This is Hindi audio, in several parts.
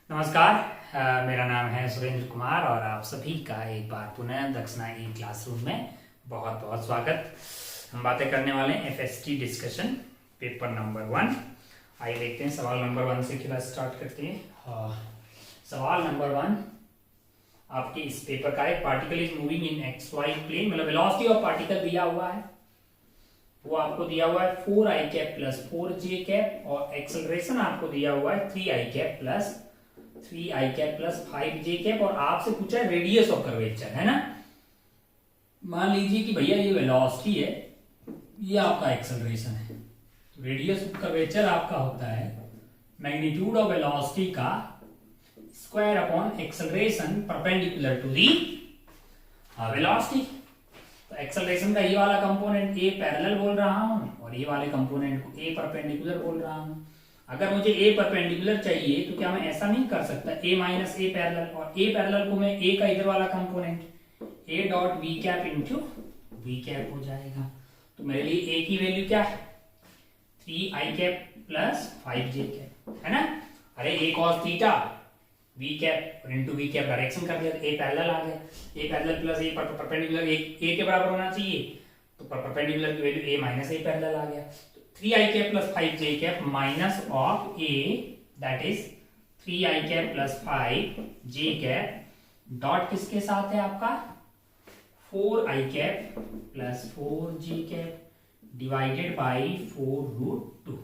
नमस्कार। मेरा नाम है सुरेंद्र कुमार और आप सभी का एक बार पुनः दक्षिणा ई क्लासरूम में बहुत बहुत स्वागत। हम बातें करने वाले हैं एफएसटी डिस्कशन पेपर नंबर 1। आइए देखते हैं सवाल नंबर 1 से क्लास स्टार्ट करते हैं। सवाल नंबर 1 आपके इस पेपर का है, particle is moving in X Y plane, मतलब वेलोसिटी ऑफ पार्टिकल दिया हुआ है, वो आपको दिया हुआ है 4i cap plus 4j cap और एक्सेलरेशन आपको दिया हुआ है 3i cap plus 5j cap और आपसे पूछा है रेडियस ऑफ कर्वेचर, है ना। मान लीजिए कि भैया ये वेलोसिटी है, ये आपका एक्सेलरेशन है। रेडियस ऑफ कर्वेचर आपका होता है मैग्नीट्यूड ऑफ वेलोसिटी का square upon acceleration perpendicular to the velocity. तो एक्सेलरेशन का ये वाला कंपोनेंट ए पैरेलल बोल रहा हूं और ये वाले कंपोनेंट को ए परपेंडिकुलर बोल रहा हूं। अगर मुझे ए परपेंडिकुलर चाहिए तो क्या मैं ऐसा नहीं कर सकता, ए माइनस ए पैरेलल, और ए पैरेलल को मैं ए का इधर वाला component A dot V cap into we cap हो जाएगा। तो मेरे लिए ए की वैल्यू क्या है 3i cap plus 5j cap, है ना। अरे a cos theta v cap और इंटू वी कैप डायरेक्शन कर दिया तो ए पैरेलल आ गया। A parallel plus a perpendicular a के बराबर होना चाहिए, तो परपेंडिकुलर की value a minus a parallel आ गया। 3i cap plus 5j cap minus of a that is 3i cap plus 5j cap dot किसके साथ है आपका 4i cap plus 4j cap divided by 4√2।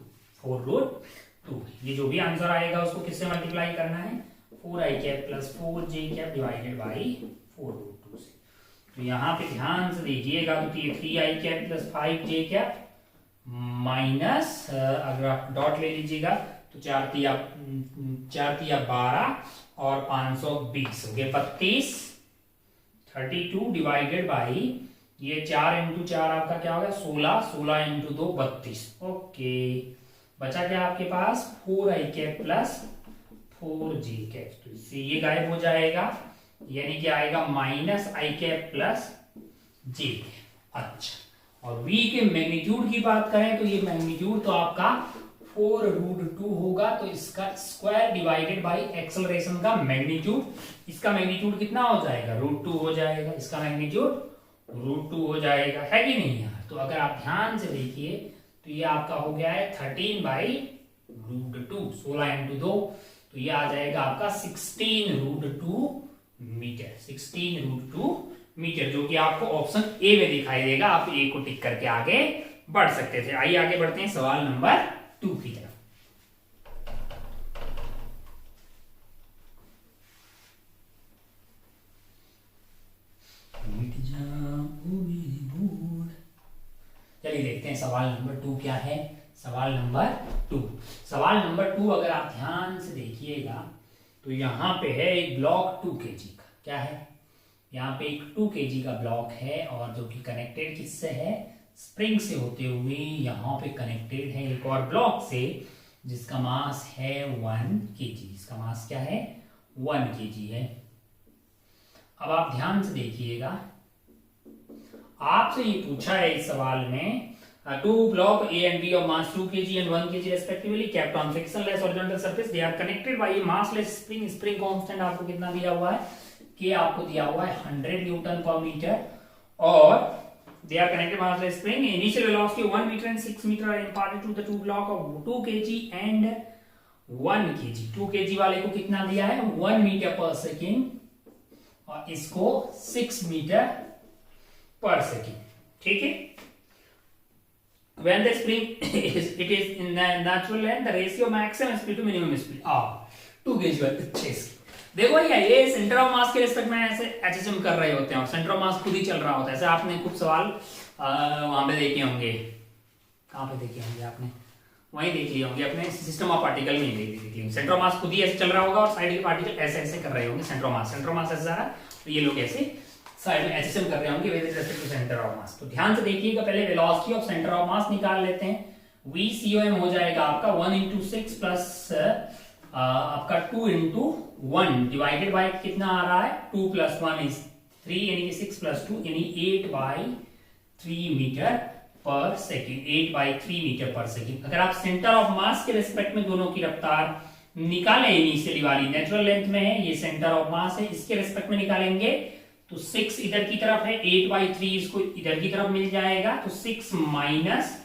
ये जो भी आंसर आएगा उसको किससे मल्टीप्लाई करना है 4i cap plus 4j cap divided by 4√2 से। तो यहाँ पे ध्यान से देखिएगा तो 3i cap plus 5j cap minus अगर आप डॉट ले लीजिएगा तो 4 तिया 12 और 520 हो गए 32 32 डिवाइडेड बाई ये 4 इंटू 4 आपका क्या होगा 16 16 इंटू 2 32। ओके, बचा क्या आपके पास 4i cap plus 4j cap, तो इससे ये गायब हो जाएगा, यानी कि आएगा minus i cap plus j। अच्छा, और v के मैग्नीट्यूड की बात करें तो ये मैग्नीट्यूड तो आपका 4√2 होगा, तो इसका स्क्वायर डिवाइडेड बाय एक्सेलरेशन का मैग्नीट्यूड, इसका मैग्नीट्यूड कितना हो जाएगा √2 हो जाएगा, इसका मैग्नीट्यूड √2 हो जाएगा, है कि नहीं यार। तो अगर आप ध्यान से देखिए तो ये आपका हो गया है 13/√2, 16 इंटू 2, तो ये आ जाएगा आपका 16√2 मीटर, 16√2 मीटर, जो कि आपको ऑप्शन ए में दिखाई देगा। आप ए को टिक करके आगे बढ़ सकते थे। आइए आगे बढ़ते हैं सवाल नंबर 2 की तरफ। चलिए देखते हैं सवाल नंबर 2 क्या है। सवाल नंबर 2 अगर आप ध्यान से देखिएगा तो यहाँ पे है एक ब्लॉक 2 kg का, क्या है यहाँ पे एक 2 kg का ब्लॉक है और जो कि कनेक्टेड किससे है स्प्रिंग से होते हुए यहाँ पे कनेक्टेड है एक और ब्लॉक से जिसका मास है 1 kg। इसका मास क्या है 1 kg है। अब आप ध्यान से देखिएगा, आपसे ये पूछा है इस सवाल में two block A and B of mass 2 kg and 1 kg respectively kept on frictionless horizontal surface, they are connected by a massless spring। Spring constant आपको कितना दिया हुआ है कि आपको दिया हुआ है 100 न्यूटन पर मीटर और they are connected by massless spring। initial velocity of 1 meter and 6 meter are imparted to the two block of 2 kg and 1 kg। 2 kg वाले को कितना दिया है 1 मीटर पर सेकेंड और इसको 6 मीटर पर सेकेंड, ठीक है। When the spring it is in the natural length, the ratio maximum speed to minimum speed 2 kg वाले 6। देखो ये सेंटर ऑफ मास के रिस्पेक्ट में ऐसे एचएसएम कर रहे होते हैं और सेंटर ऑफ मास खुद ही चल रहा होता है। ऐसे आपने कुछ सवाल वहां पे देखे होंगे, कहाँ पे देखे होंगे आपने, वहीं देख लिए होंगे अपने सिस्टम ऑफ पार्टिकल में देख लिए। सेंटर ऑफ मास खुद ही ऐसे चल रहा होगा और साइड के पार्टिकल ऐसे ऐसे कर रहे होंगे। सेंटर ऑफ मास ऐसे जा रहा है तो ये लोग ऐसे साइड में एचएसएम कर रहे होंगे with respect to centre of mass. तो ध्यान से देखिएगा, पहले velocity of centre of mass निकाल लेते हैं। VCOM हो जाएगा आपका 1 into 6 प्लस आपका 2 into 1 डिवाइडेड बाय कितना आ रहा है 2 plus 1 is 3, यानी कि 6 plus 2 यानी 8/3 मीटर पर सेकेंड, 8/3 मीटर पर सेकेंड। अगर आप सेंटर ऑफ मास के रिस्पेक्ट में दोनों की रफ्तार निकालें इनिशियली वाली नेचुरल लेंथ में है, ये सेंटर ऑफ मास है, इसके रेस्पेक्ट में निकालेंगे तो 6 इधर की तरफ है, 8/3 इसको इधर की तरफ मिल जाएगा, तो 6 माइनस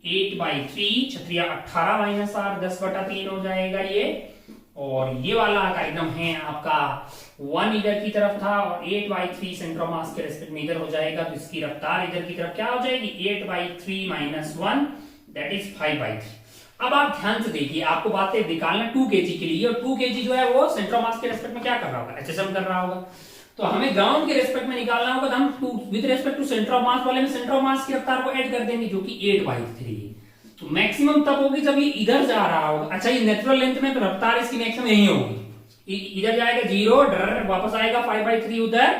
8/3 छत्रिया 18 माइनस 8 10/3 हो जाएगा ये। और ये वाला एकदम है आपका 1 इधर की तरफ था और 8/3 सेंटर ऑफ मास के रेस्पेक्ट में इधर हो जाएगा, तो इसकी रफ्तार इधर की तरफ क्या हो जाएगी 8/3 माइनस 1 दैट इज 5/3। अब आप ध्यान से देखिए, आपको बातें निकालना 2 kg के लिए, और 2 kg जो है वो सेंटर ऑफ मास के रेस्पेक्ट में क्या कर रहा होगा, HSM कर रहा होगा। तो हमें ग्राउंड के रेस्पेक्ट में निकालना होगा, तो हम with respect to centre of mass वाले में सेंटर ऑफ मास की रफ्तार को ऐड कर देंगे जो कि 8/3। तो मैक्सिमम तब होगी जब ये इधर जा रहा होगा। अच्छा, ये नेचुरल लेंथ में तो रफ्तार इसकी मैक्सिमम यही होगी, इधर जाएगा 0 डर वापस आएगा 5/3 उधर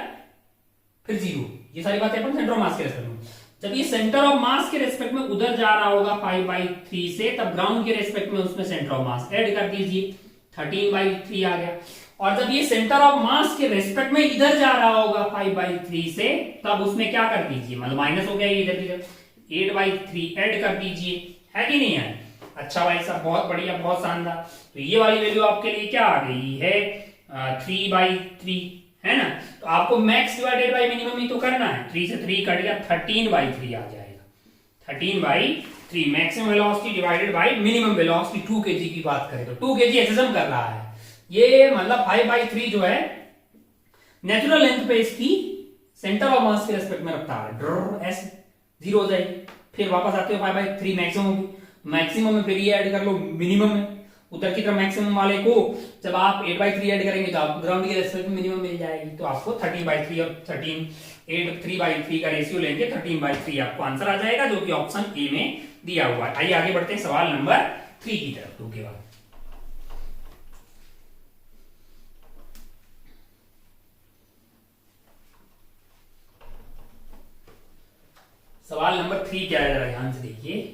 फिर 0। ये सारी बातें अपन सेंटर ऑफ मास के रेस्पेक्ट में। जब ये सेंटर ऑफ मास के रेस्पेक्ट में उधर जा रहा होगा 5/3 से, तब ग्राउंड के रेस्पेक्ट में उसमें सेंटर ऑफ मास ऐड कर दीजिए, 13/3 आ गया। और जब ये सेंटर ऑफ मास के रेस्पेक्ट में इधर जा रहा होगा 5/3 से, तब उसमें क्या कर दीजिए, मतलब माइनस हो गया ये इधर की तरफ, 8/3 ऐड कर दीजिए, है कि नहीं है। अच्छा भाई साहब, बहुत बढ़िया, बहुत शानदार। तो ये वाली वैल्यू आपके लिए क्या आ गई है 3/3, है ना। तो आपको मैक्स डिवाइडेड बाय मिनिमम ही तो करना है, 3 से 3 कट गया 13/3 आ जाएगा, 13/3 maximum velocity divided by minimum velocity 2 kg की बात करें तो 2 kg HSM कर रहा है ये, मतलब 5/3 जो है नेचुरल लेंथ पे इसकी सेंटर ऑफ मास के रेस्पेक्ट में रफ्तार है, ऐसे 0 हो जाएगी। फिर वापस आते हो 5/3 मैक्सिमम होगी, मैक्सिमम में फिर ये ऐड कर लो मिनिमम में, उधर की तरफ मैक्सिमम वाले को जब आप 8/3 ऐड करेंगे तो आपको ग्राउंड के रेस्पेक्ट में मिनिमम मिल जाएगी। तो आपको 13/3 और 3/3 का रेशियो लेंगे 13/3 आपको आंसर आ जाएगा, जो कि ऑप्शन ए में दिया हुआ है। आइए आगे बढ़ते हैं सवाल नंबर 3 की तरफ। 2 के बाद सवाल नंबर 3 क्या है, जरा ध्यान से देखिए।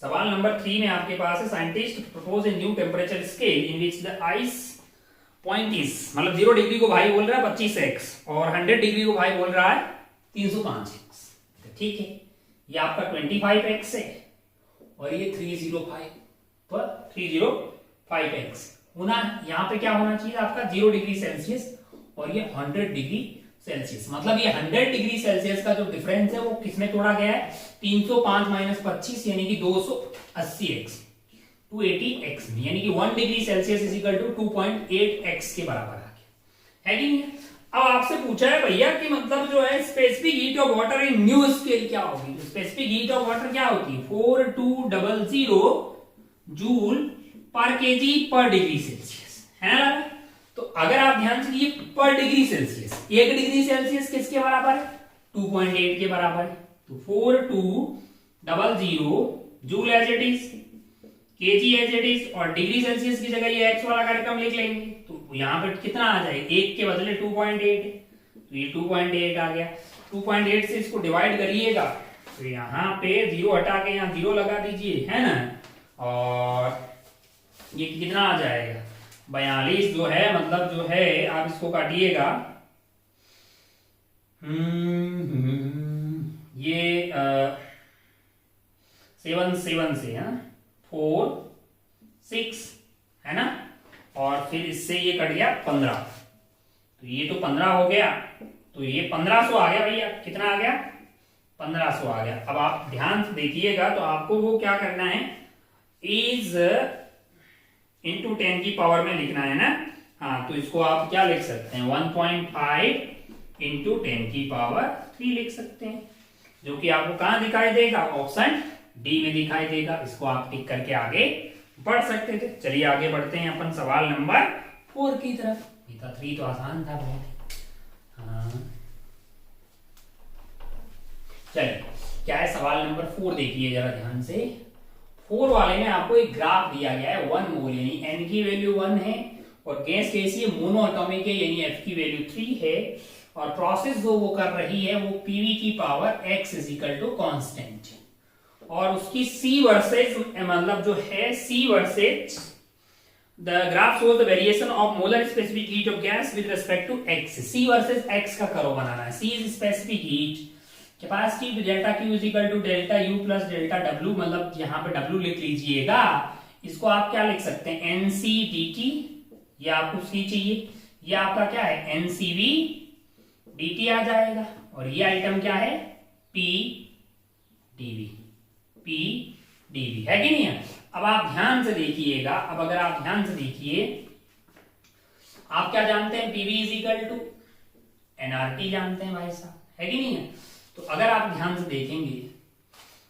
सवाल नंबर 3 में आपके पास है, scientist propose a new temperature scale in which the ice point is, मतलब 0 डिग्री को भाई बोल रहा है 25x और 100 डिग्री को भाई बोल रहा है 305x। ठीक है, ये आपका 25x है और ये 305x होना, यहाँ पे क्या होना चाहिए आपका 0 डिग्री सेल्सियस और ये 100 डिग्री सेल्सियस। मतलब ये 100 डिग्री सेल्सियस का जो डिफरेंस है वो किसमें तोड़ा गया है 305 माइनस 25 यानी कि 280x 280x में, यानी कि 1 degree Celsius is equal to 2.8x के बराबर आ गया, है कि नहीं। अब आपसे पूछा है भैया कि मतलब जो है specific heat of water in new scale क्या होगी। स्पेसिफिक हीट ऑफ वाटर क्या होती है 4200 जूल पर केजी पर डिग्री सेल्सियस, है ना। तो अगर आप ध्यान से ये पर डिग्री सेल्सियस, 1 डिग्री सेल्सियस किसके बराबर है 2.8 के बराबर है। तो 4200 joule as it is, KG as it is, और डिग्री सेल्सियस की जगह ये एक्स वाला कार्यक्रम लिख लेंगे। तो यहाँ पे कितना आ जाएगा, 1 के बदले 2.8 है, तो ये 2.8 आ गया। 2.8 से इसको डिवाइड करिएगा तो यहाँ पे 0 हटा के यहाँ 0 लगा दीजिए, है ना, और ये कितना आ जाएगा 42 जो है, मतलब जो है आप इसको काटिएगा, ये 7 से 4 6 है ना, और फिर इससे ये कट गया 15, तो ये तो 15 हो गया, तो ये 1500 आ गया भैया, कितना आ गया 1500 आ गया। अब आप ध्यान से देखिएगा तो आपको वो क्या करना है, इज इंटू 10 की पावर में लिखना है ना। हाँ, तो इसको आप क्या लिख सकते हैं 1.5 इंटू 10 की पावर 3 लिख सकते हैं, जो कि आपको कहां दिखाई देगा, ऑप्शन डी में दिखाई देगा। इसको आप टिक करके आगे बढ़ सकते थे। चलिए आगे बढ़ते हैं अपन सवाल नंबर 4 की तरफ। ये था 3 तो आसान था बहुत। हाँ, चलिए क्या है सवाल नंबर 4 देखिए जरा ध्यान से। 4 वाले में आपको एक ग्राफ दिया गया है 1 मोल, यानी n की वैल्यू 1 है और गैस कैसी है मोनो एटॉमिक है, यानी f की वैल्यू 3 है, और प्रोसेस जो वो कर रही है वो pv की power x is equal to constant, और उसकी c वर्सेस मतलब जो है c versus the graph shows the variation of molar specific heat of gas with respect to x। c versus x का कर्व बनाना है। c is specific heat capacity delta Q is equal to delta U plus delta W, मतलब यहाँ पे W लिख लीजिएगा इसको आप क्या लिख सकते हैं, एनसी डीटी, ये आपको सी चाहिए, ये आपका क्या है एनसीवी डीटी आ जाएगा, और ये आइटम क्या है पी डीवी, पी डीवी है कि नहीं है। अब आप ध्यान से देखिएगा, अब अगर आप ध्यान से देखिए, आप क्या जानते हैं, PV is equal to NRT जानते हैं भाई साहब, है कि नहीं है। तो अगर आप ध्यान से देखेंगे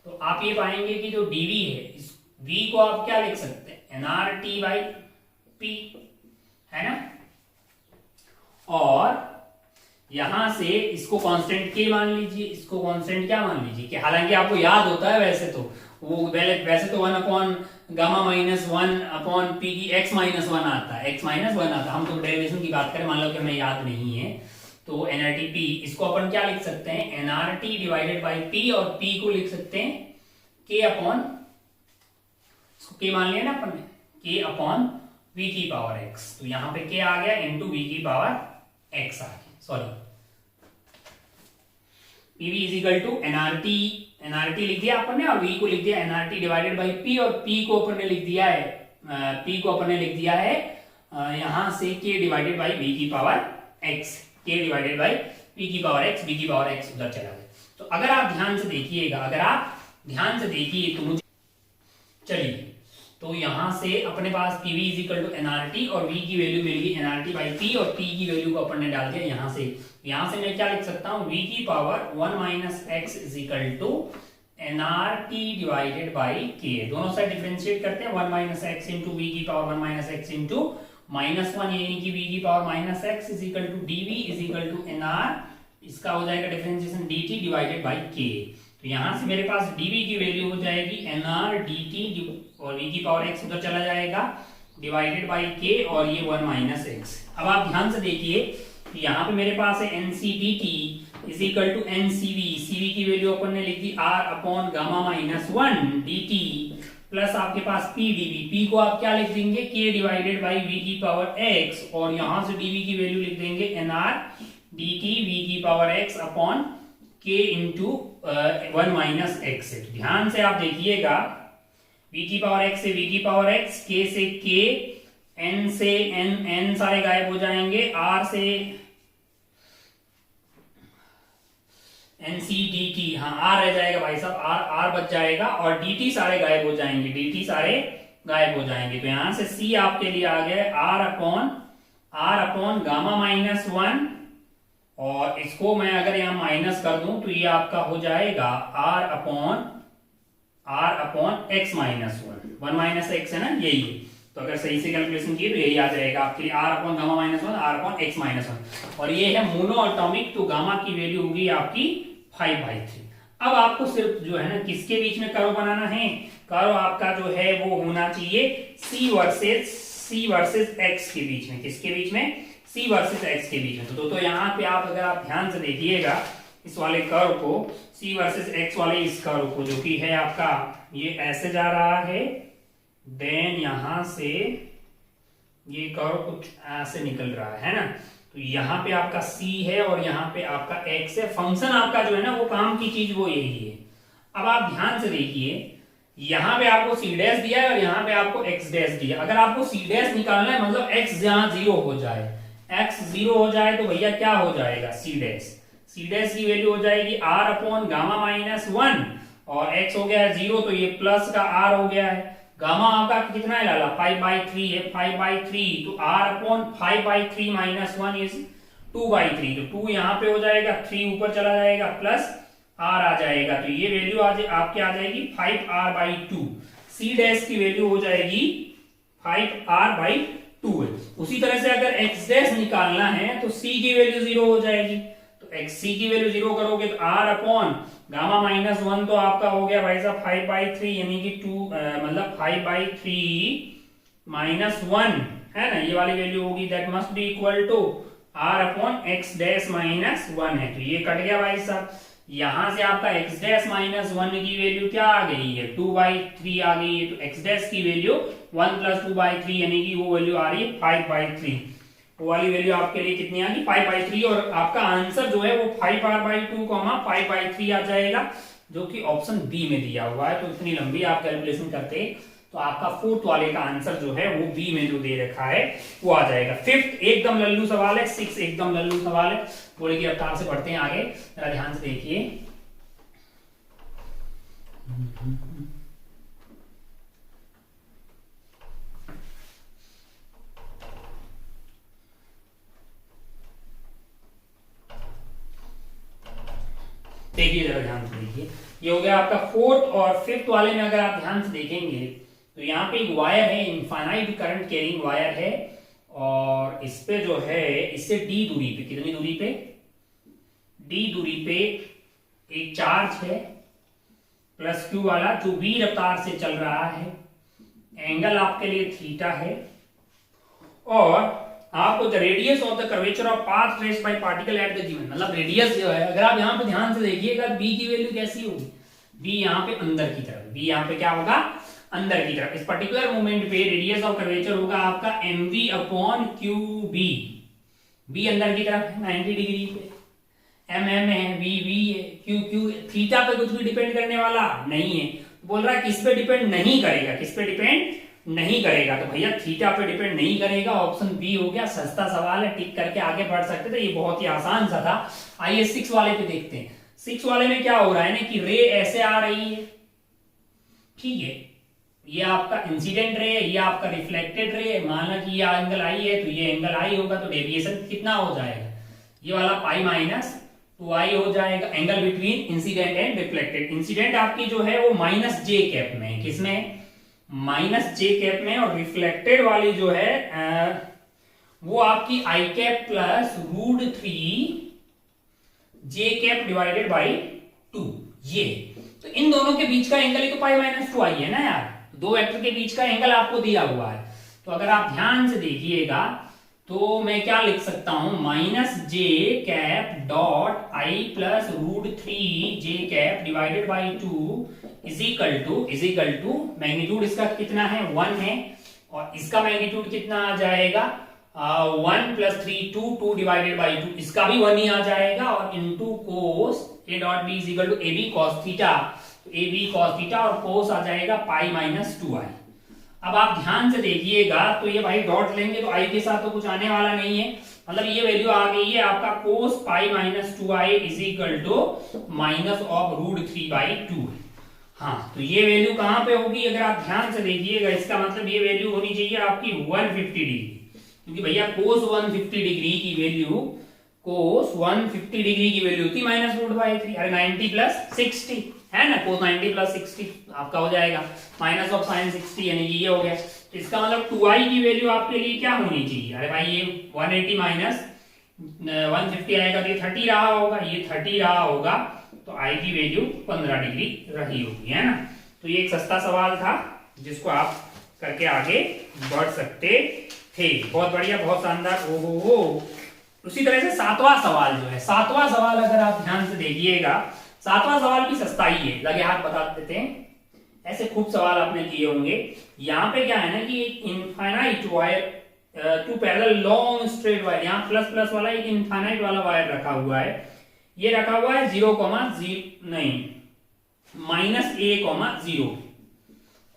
तो आप ये पाएंगे कि जो डीवी है, इस वी को आप क्या लिख सकते हैं, एनआरटी बाई पी, है ना। और यहां से इसको कांस्टेंट के मान लीजिए, इसको कांस्टेंट क्या मान लीजिए, कि हालांकि आपको याद होता है वैसे तो वो वैसे तो 1 upon gamma minus 1 upon P की x माइनस 1 आता है, x माइनस 1 आता है। हम तो डेरिवेशन की बात करें, मान लो कि हमें याद नहीं है, तो एनआरटी पी, इसको अपन क्या लिख सकते हैं, एनआरटी डिवाइडेड बाई पी, और पी को लिख सकते हैं के अपॉन, इसको के मान लिया ना अपन ने, के अपॉन वी की पावर x, तो यहां पे के आ गया इंटू वी की पावर x आ गया, sorry PV is equal to NRT, NRT लिख दिया अपन ने, और वी को लिख दिया एनआरटी डिवाइडेड बाई पी, और पी को अपन ने लिख दिया है, पी को अपन ने लिख दिया है यहां से के डिवाइडेड बाई वी की पावर x, के डिवाइडेड बाई पी की पावर x, वी की पावर x उधर चला गया। तो अगर आप ध्यान से देखिएगा, अगर आप ध्यान से देखिए तो मुझे, चलिए तो यहां से अपने पास PV is equal to NRT, और वी की वैल्यू मिल गई एनआरटी बाई पी, और पी की वैल्यू को अपन ने डाल दिया यहां से मैं क्या लिख सकता हूं, वी की power 1 minus X is equal to NRT divided by K, दोनों साइड डिफरेंशिएट करते हैं, 1 माइनस एक्स इंटू वी की power 1 minus X into minus 1, यानी कि वी की power minus X is equal to DV is equal to NR, इसका हो जाएगा डिफरेंशिएशन dt डिवाइडेड बाई के। तो यहां से मेरे पास dv की वैल्यू हो जाएगी nr dt, और v की पावर x उधर चला जाएगा डिवाइडेड बाई k, और ये 1 माइनस एक्स। अब आप ध्यान से देखिए, यहाँ पे मेरे पास है nc dt is equal to ncv, cv की वैल्यू अपन ने लिख दी r अपॉन गामा माइनस 1 dt, प्लस आपके पास p dv, p को आप क्या लिख देंगे, k डिवाइडेड बाई v की पावर x, और यहां से dv की वैल्यू लिख देंगे nr dt v की power x upon k into 1 minus x है। ध्यान से आप देखिएगा, v की पावर x से v की पावर x, k से k, n से n सारे गायब हो जाएंगे, r से nc dt, हाँ r रह जाएगा भाई साहब, r बच जाएगा, और dt सारे गायब हो जाएंगे, dt सारे गायब हो जाएंगे। तो यहां से c आपके लिए आ गया r अपॉन गामा माइनस 1, और इसको मैं अगर यहां माइनस कर दूं तो ये आपका हो जाएगा r अपॉन x माइनस 1 माइनस एक्स है ना, यही है। तो अगर सही से कैलकुलेशन की तो यही आ जाएगा आपके लिए, r अपॉन गामा माइनस 1, r अपॉन x माइनस 1, और ये है मोनो एटॉमिक, तो गामा की वैल्यू होगी आपकी 5/3। अब आपको सिर्फ जो है ना किसके बीच में कर्व बनाना है, कर्व आपका जो है वो होना चाहिए c वर्सेस x के बीच में, किसके बीच में, c वर्सेस x के बीच में। तो यहाँ पे आप अगर आप ध्यान से देखिएगा इस वाले कर्व को, c वर्सेस x वाले इस कर्व को, जो कि है आपका ये ऐसे जा रहा है, देन यहां से ये कर्व कुछ ऐसे निकल रहा है ना, तो यहाँ पे आपका c है और यहाँ पे आपका x है, फंक्शन आपका जो है ना वो काम की चीज वो यही है। अब आप ध्यान से देखिए, यहाँ पे आपको c डैश दिया है और यहाँ पे आपको x डैश दिया। अगर आपको c डैश निकालना है, मतलब x जहां 0 हो जाए, x 0 हो जाए, तो भैया क्या हो जाएगा, c डैश की वैल्यू हो जाएगी r अपॉन गामा माइनस 1, और x हो गया है 0, तो ये प्लस का r हो गया है। गामा आपका कितना है लाला, 5/3 है, 5/3, तो r अपॉन 5/3 माइनस 1 इज 2/3, तो 2 यहाँ पे हो जाएगा, 3 ऊपर चला जाएगा, प्लस r आ जाएगा, तो ये वैल्यू आपके आ जाएगी 5r/2। c डैश की वैल्यू हो जाएगी 5r/2 है। उसी तरह से अगर x डैश निकालना है तो c की वैल्यू 0 हो जाएगी, तो c की वैल्यू 0 करोगे तो r अपॉन गामा माइनस 1 तो आपका हो गया भाई साहब 5/3, यानी कि 2 मतलब 5/3 माइनस 1 है ना, ये वाली वैल्यू होगी, that must be equal to r अपॉन x डैश माइनस 1 है, तो ये कट गया भाई साहब। यहां से आपका x डैश माइनस 1 की वैल्यू क्या आ गई है, 2/3 आ गई है, तो x डैश की वैल्यू 1 प्लस 2/3, यानी कि वो वैल्यू आ रही है 5/3, वो वाली वैल्यू आपके लिए कितनी आ गई 5/3, और आपका आंसर जो है वो 5r/2 5/3 आ जाएगा, जो कि ऑप्शन बी में दिया हुआ है। तो इतनी लंबी आप कैलकुलेशन करते तो तो आपका फोर्थ वाले का आंसर जो है वो बी में जो दे रखा है वो आ जाएगा। फिफ्थ एकदम लल्लू सवाल है, सिक्स एकदम लल्लू सवाल है, थोड़ी की रफ्तार से पढ़ते हैं आगे, जरा ध्यान से देखिए। देखिए जरा ध्यान से देखिए, ये हो गया आपका फोर्थ और फिफ्थ वाले में अगर आप ध्यान से देखेंगे तो यहाँ पे एक वायर है, इनफाइनाइट करंट कैरिंग वायर है, और इस पे जो है इससे डी दूरी पे, कितनी दूरी पे, डी दूरी पे एक चार्ज है प्लस क्यू वाला जो v रफ्तार से चल रहा है, एंगल आपके लिए थीटा है, और आपको the radius of the curvature of path traced by particle at the given, मतलब रेडियस जो है, अगर आप यहाँ पे ध्यान से देखिएगा b की वैल्यू कैसी होगी, b यहाँ पे अंदर की तरफ, b यहाँ पे क्या होगा, अंदर की तरफ। इस पर्टिकुलर मोमेंट पे रेडियस ऑफ कर्वेचर होगा आपका mv अपॉन qb, b अंदर की तरफ है 90 डिग्री पे, m है, v है, q थीटा पे कुछ भी डिपेंड करने वाला नहीं है, बोल रहा है किस पे डिपेंड नहीं करेगा, किस पे डिपेंड नहीं करेगा, तो भैया थीटा पे डिपेंड नहीं करेगा, ऑप्शन बी हो गया। सस्ता सवाल है, टिक करके आगे बढ़ सकते थे, ये बहुत ही आसान सा था। आइए सिक्स वाले पे देखते हैं। सिक्स वाले में क्या हो रहा है ना कि रे ऐसे आ रही है, ठीक है, ये आपका इंसिडेंट रे है, ये आपका रिफ्लेक्टेड रे है, माना कि ये एंगल आई है तो ये एंगल आई होगा, तो डेविएशन कितना हो जाएगा, ये वाला पाई माइनस 2i हो जाएगा, angle between incident and reflected. Incident आपकी जो है वो माइनस जे कैप में है, किसमें, माइनस जे कैप में, और रिफ्लेक्टेड वाली जो है वो आपकी i cap plus √3 J cap divided by 2, ये तो इन दोनों के बीच का एंगल ही तो पाई माइनस 2i है ना यार, दो वेक्टर के बीच का एंगल आपको दिया हुआ है। तो अगर आप ध्यान से देखिएगा तो मैं क्या लिख सकता हूं, minus J cap dot I plus √3 J cap divided by 2 is equal to magnitude इसका कितना है 1 है, और इसका मैग्नीट्यूड कितना आ जाएगा 1 प्लस 3 2 डिवाइडेड बाई 2, इसका भी 1 ही आ जाएगा, और into cos A dot B is equal to A B cos theta, A B cos theta, और कोस आ जाएगा पाई माइनस 2i। अब आप ध्यान से देखिएगा तो ये भाई डॉट लेंगे तो i के साथ तो कुछ आने वाला नहीं है, मतलब ये वैल्यू आ गई है आपका cos pi minus 2i is equal to minus of √3/2। हाँ, तो ये वैल्यू कहां पे होगी, अगर आप ध्यान से देखिएगा इसका मतलब ये वैल्यू होनी चाहिए आपकी 150 डिग्री, क्योंकि भैया कोस 150 डिग्री की वैल्यू, कोस 150 डिग्री की वैल्यू थी -√3, अरे 90 प्लस 60 है ना, कोस 90 प्लस 60 आपका हो जाएगा माइनस ऑफ साइन 60, यानी ये हो गया। तो इसका मतलब 2i की वैल्यू आपके लिए क्या होनी चाहिए, अरे भाई ये 180 माइनस 150 आएगा तो ये 30 रहा होगा, ये 30 रहा होगा, तो i की वैल्यू 15 डिग्री रही होगी, है ना। तो ये एक सस्ता सवाल था जिसको आप करके आगे बढ़ सकते थे। बहुत बढ़िया, बहुत शानदार। ओहो, उसी तरह से सातवां सवाल जो है, सातवां सवाल अगर आप ध्यान से देखिएगा, सातवां सवाल भी सस्ता ही है, लगे हाथ बता देते हैं, ऐसे खूब सवाल आपने किए होंगे। यहाँ पे क्या है ना कि एक infinite wire two parallel long straight wire, यहाँ प्लस प्लस वाला एक इनफाइनाइट वाला वायर रखा हुआ है, ये रखा हुआ है -a,0,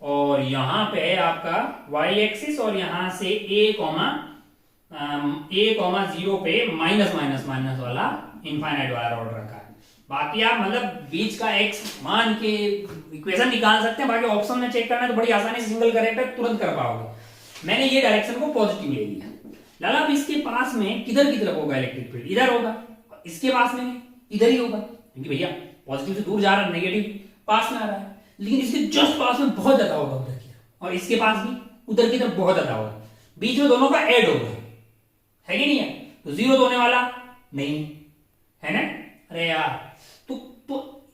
और यहाँ पे है आपका y एक्सिस, और यहाँ से a,0 पे माइनस माइनस माइनस वाला इनफाइनाइट वाला रॉड रखा है। बाकी आप मतलब बीच का x मान के इक्वेशन निकाल सकते हैं, बाकी ऑप्शन में चेक करना है तो बड़ी आसानी से सिंगल करेक्टर तुरंत कर पाओगे। मैंने ये डायरेक्शन को पॉजिटिव ले लिया, लाला अब इसके पास में किधर की तरफ होगा इलेक्ट्रिक फील्ड, इधर होगा, इसके पास में इधर ही होगा, क्योंकि भैया पॉजिटिव से दूर जा रहा है, नेगेटिव पास में आ रहा है, लेकिन इसके जस्ट पास में बहुत ज्यादा होगा उधर की, और इसके पास भी उधर की तरफ बहुत ज्यादा होगा, बीच में दोनों का ऐड होगा, है कि नहीं है, तो जीरो तो होने वाला नहीं है ना। अरे यार, तो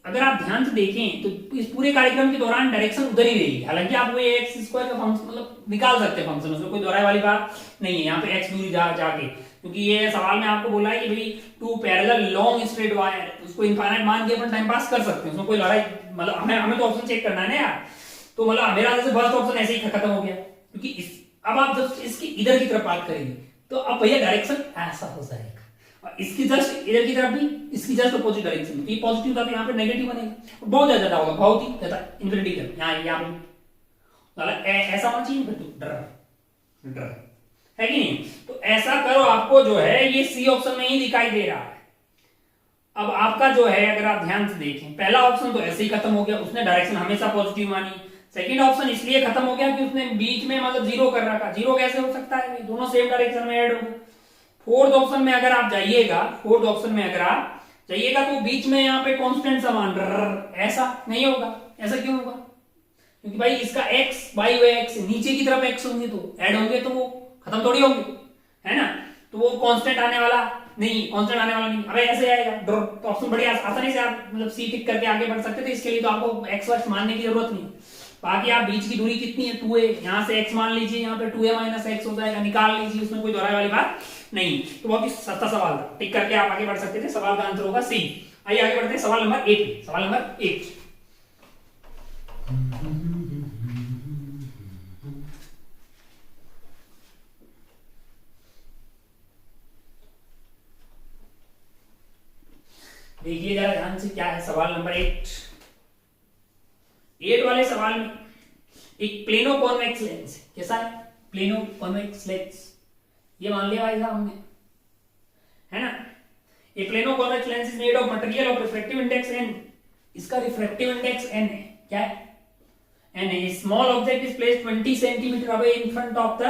अगर आप ध्यान से देखें तो इस पूरे कार्यक्रम के दौरान डायरेक्शन उधर ही रहेगी, हालांकि आप वो एक्स स्क्वायर का फंक्शन मतलब निकाल सकते हैं फंक्शन, उसमें कोई दोहराए वाली बात नहीं है, यहाँ पे एक्स दूरी जाके, क्योंकि ये सवाल में आपको बोला है कि भाई two parallel long straight wire, उसको इनफाइनाइट मान के अपन टाइम पास कर सकते हैं, उसमें कोई लड़ाई, मतलब हमें तो ऑप्शन चेक करना है ना यार, तो मतलब मेरा जैसे फर्स्ट ऑप्शन ऐसे ही खत्म हो गया, क्योंकि अब आप जब इसकी इधर की तरफ बात करेंगे तो अब भैया डायरेक्शन ऐसा हो जाएगा, और इसकी जस्ट इधर की तरफ भी, इसकी जस्ट अपोजिट डायरेक्शन, ये पॉजिटिव था तो यहाँ पे नेगेटिव बनेगा, बहुत ज्यादा होगा, बहुत ही ज्यादा, इन्फिनिटी तक यहाँ पे, ऐसा होना चाहिए डर डर, है कि नहीं? तो ऐसा करो, आपको जो है ये सी ऑप्शन में ही दिखाई दे रहा है। अब आपका जो है अगर आप ध्यान से देखें, पहला ऑप्शन तो ऐसे ही खत्म हो गया, उसने डायरेक्शन हमेशा पॉजिटिव मानी। सेकंड ऑप्शन इसलिए खत्म हो गया कि उसने बीच में मतलब जीरो कर रखा, जीरो कैसे हो सकता है, दोनों सेम डायरेक्शन में ऐड हो। फोर्थ ऑप्शन में अगर आप जाइएगा, तो बीच में यहाँ पे कांस्टेंट समान ऐसा नहीं होगा। ऐसा क्यों होगा? क्योंकि भाई इसका x बाई वे x नीचे की तरफ x होंगे तो ऐड होंगे, तो वो खत्म थोड़ी होंगे, है ना? तो वो कांस्टेंट आने वाला नहीं। अबे ऐसे आएगा तो ऑप्शन बड़ी आसानी से आप मतलब सी टिक करके आगे बढ़ सकते थे। इसके लिए तो आपको x वर्ष मानने की जरूरत नहीं। बाकी आप बीच की दूरी कितनी है 2a, यहाँ से x मान लीजिए, यहाँ पे 2a माइनस x हो जाएगा, निकाल लीजिए, उसमें कोई दोहराई वाली बात नहीं। तो बहुत ही सस्ता सवाल था, टिक करके आप आगे बढ़ सकते थे। सवाल का आंसर होगा सी। आइए आगे बढ़ते हैं सवाल नंबर 1। सवाल नंबर 1, देखिए जरा ध्यान से, क्या है सवाल नंबर 8 वाले सवाल में एक प्लेनो कॉन्वेक्स लेंस। कैसा है? प्लेनो कॉन्वेक्स लेंस, ये मान लिया भाई साहब हमने, है ना? ये plano convex lens is made of material of refractive index n। इसका रिफ्रैक्टिव इंडेक्स n है। क्या है? n है। Small object is placed 20 centimetre away in front of the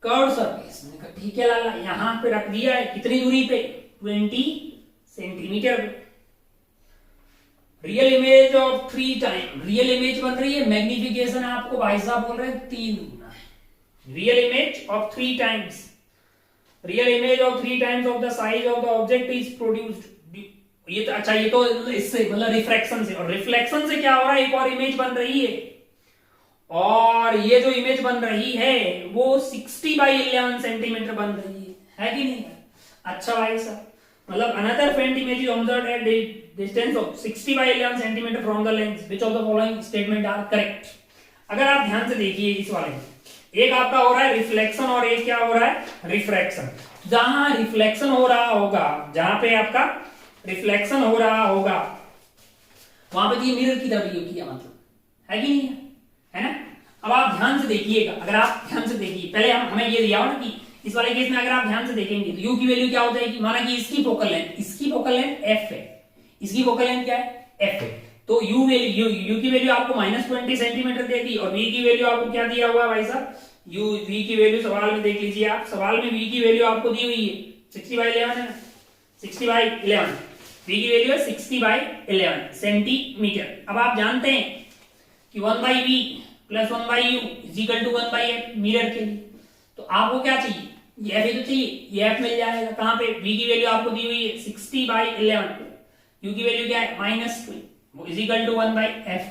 curved surface. मैंने कहा ठीक है लाला, यहां पे रख दिया है, कितनी दूरी पे? 20 centimetre. Real image of 3 time, real image बन रही है, मैग्निफिकेशन आपको भाई साहब बोल रहे हैं 3 गुना है। Real image of 3 times, real image of 3 times of the size of the object is produced. ये तो अच्छा, ये तो इससे मतलब रिफ्रैक्शन से, और रिफ्लेक्शन से क्या हो रहा है, एक और इमेज बन रही है, और ये जो इमेज बन रही है वो 60 बाई 11 सेंटीमीटर बन रही है कि नहीं? अच्छा भाई साहब, मतलब another faint image is observed at the distance of 60 by 11 centimeter from the lens. Which of the following statement are correct? अगर आप ध्यान से देखिए इस वाले में, एक आपका हो रहा है रिफ्लेक्शन और एक क्या हो रहा है? रिफ्रैक्शन। जहां रिफ्लेक्शन हो रहा होगा, जहां पे आपका रिफ्लेक्शन हो रहा होगा, वहां पे ये मिरर की तरफ यूज किया, मतलब है कि नहीं है ना? अब आप ध्यान से देखिएगा, अगर आप ध्यान से देखिए, पहले हमें ये दिया हो ना कि इस वाले केस में अगर आप ध्यान से देखेंगे तो u की वैल्यू क्या हो जाएगी? माना कि इसकी फोकल लेंथ f है, इसकी फोकल लेंथ क्या है? f है। तो u की वैल्यू आपको -20 सेंटीमीटर दे दी, और v की वैल्यू आपको क्या दिया हुआ है भाई साहब? v की वैल्यू सवाल में देख लीजिए आप, सवाल में v की वैल्यू आपको दी हुई है 60 बाई 11 है ना, 60 बाई 11, v की वैल्यू है 60 बाई 11 सेंटीमीटर। अब आप जानते हैं कि 1/v plus 1/u is equal to 1/f mirror के लिए। तो आपको क्या चाहिए? ये f तो चाहिए, ये f मिल जाएगा। कहां पे? v की वैल्यू आपको दी हुई है 60 बाई 11, u की वैल्यू क्या है? -2, वो इज इक्वल टू 1/f।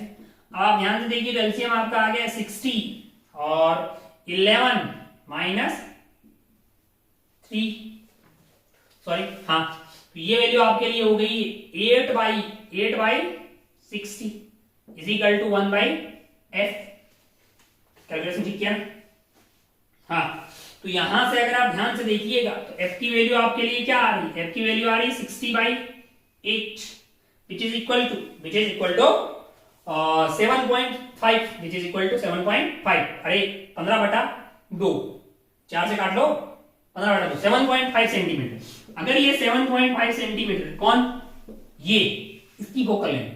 आप ध्यान से देखिए तो एलसीएम आपका आ गया 60 और 11 -3, सॉरी हाँ, तो ये वैल्यू आपके लिए हो गई 8/60 is equal to 1/f। Calculation ठीक किया ना? हाँ, तो यहां से अगर आप ध्यान से देखिएगा तो f की वैल्यू आपके लिए क्या आ रही है? f की वैल्यू आ रही है 60/8 which is equal to 7.5 which is equal to 7.5। अरे 15/2, 4 से काट लो, 15/2 7.5 सेंटीमीटर। अगर ये 7.5 सेंटीमीटर, कौन? ये इसकी फोकल लेंथ,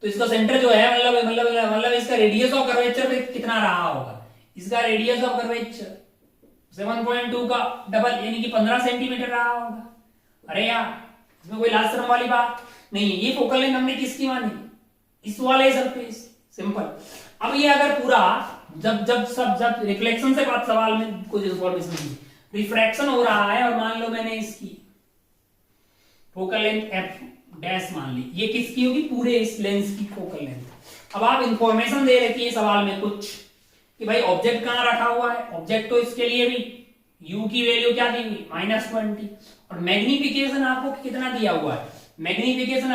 तो इसका सेंटर जो है मतलब इसका रेडियस ऑफ कर्वेचर पे कितना रहा होगा? इसका रेडियस ऑफ कर्वेचर 7.2 का डबल यानी कि 15 सेंटीमीटर रहा होगा। अरे यार, इसमें कोई लाज शर्म वाली बात नहीं है। ये फोकल लेंथ हमने किसकी मानी? इस वाले सरफेस, सिंपल। अब ये अगर पूरा जब रिफ्लेक्शन से बात, सवाल में कुछ इंफॉर्मेशन नहीं, रिफ्रैक्शन हो रहा है और मान लो मैंने इसकी फोकल लेंथ f डैश मान ली, ये किसकी होगी? पूरे इस लेंस की फोकल लेंथ। अब आप इंफॉर्मेशन दे रखी है सवाल में कुछ कि भाई ऑब्जेक्ट कहां रखा हुआ है, ऑब्जेक्ट तो इसके लिए भी u की वैल्यू क्या दी हुई? -20, और मैग्निफिकेशन आपको कितना दिया हुआ है? मैग्निफिकेशन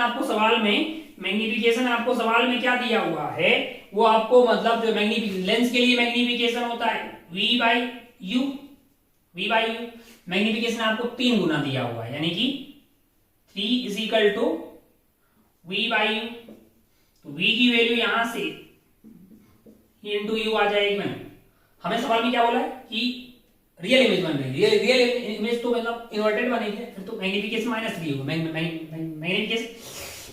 आपको सवाल में क्या दिया हुआ है? वो आपको मतलब जो लेंस के लिए मैग्निफिकेशन होता है v/u, मैग्निफिकेशन आपको 3 गुना दिया हुआ है, यानी कि 3 इज इक्वल टू v/u। तो v की वैल्यू यहां से इंटू यू आ जाएगी। मैंने हमें सवाल में क्या बोला है कि रियल इमेज बन रही है, रियल इमेज तो मतलब इन्वर्टेड बनेगी, फिर तो मैग्निफिकेशन -3 होगा, मैग्निफिकेशन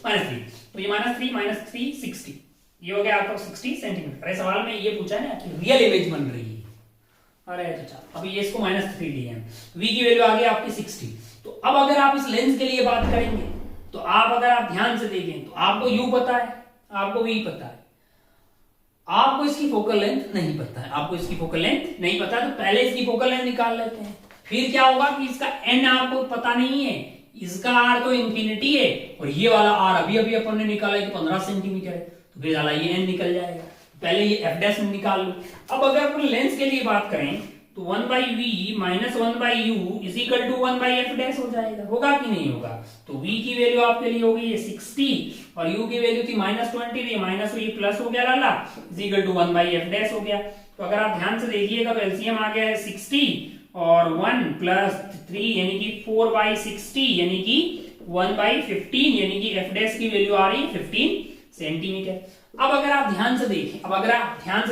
-3, तो ये -3 60, ये हो गया आपका 60 सेंटीमीटर। अरे सवाल में ये पूछा है ना कि रियल इमेज बन रही है। अरे अच्छा, अभी ये इसको -3 दिए हैं, v की वैल्यू आ गई आपकी 60। तो अब अगर आप इस लेंस के लिए बात करेंगे तो अगर आप ध्यान से देखें तो आपको u पता है, आपको v पता है, आपको इसकी फोकल लेंथ नहीं पता है, आपको इसकी फोकल लेंथ नहीं पता है, तो पहले इसकी फोकल लेंथ निकाल लेते हैं। फिर क्या होगा कि इसका n आपको पता नहीं है, इसका r तो इंफिनिटी है, और ये वाला r अभी अपन ने निकाला है कि 15 सेंटीमीटर है, तो फिर साला ये n निकल जाएगा। पहले ये f डैश निकाल लो। अब अगर अपन लेंस के लिए बात करें तो 1/v minus 1/u is equal to 1/f dash हो जाएगा, होगा कि नहीं होगा? तो v की वैल्यू आपके लिए होगी 60 और u की वैल्यू थी -20, माइनस हुई प्लस हो गया लाला, is equal to 1/f dash हो गया। तो अगर आप ध्यान से देखिएगा तो एलसीएम आ गया है 60 और 1 प्लस 3 यानी कि 4/60 यानी कि 1/15 यानी कि f डैश की वैल्यू आ रही है 15 सेंटीमीटर। अब अगर आप ध्यान से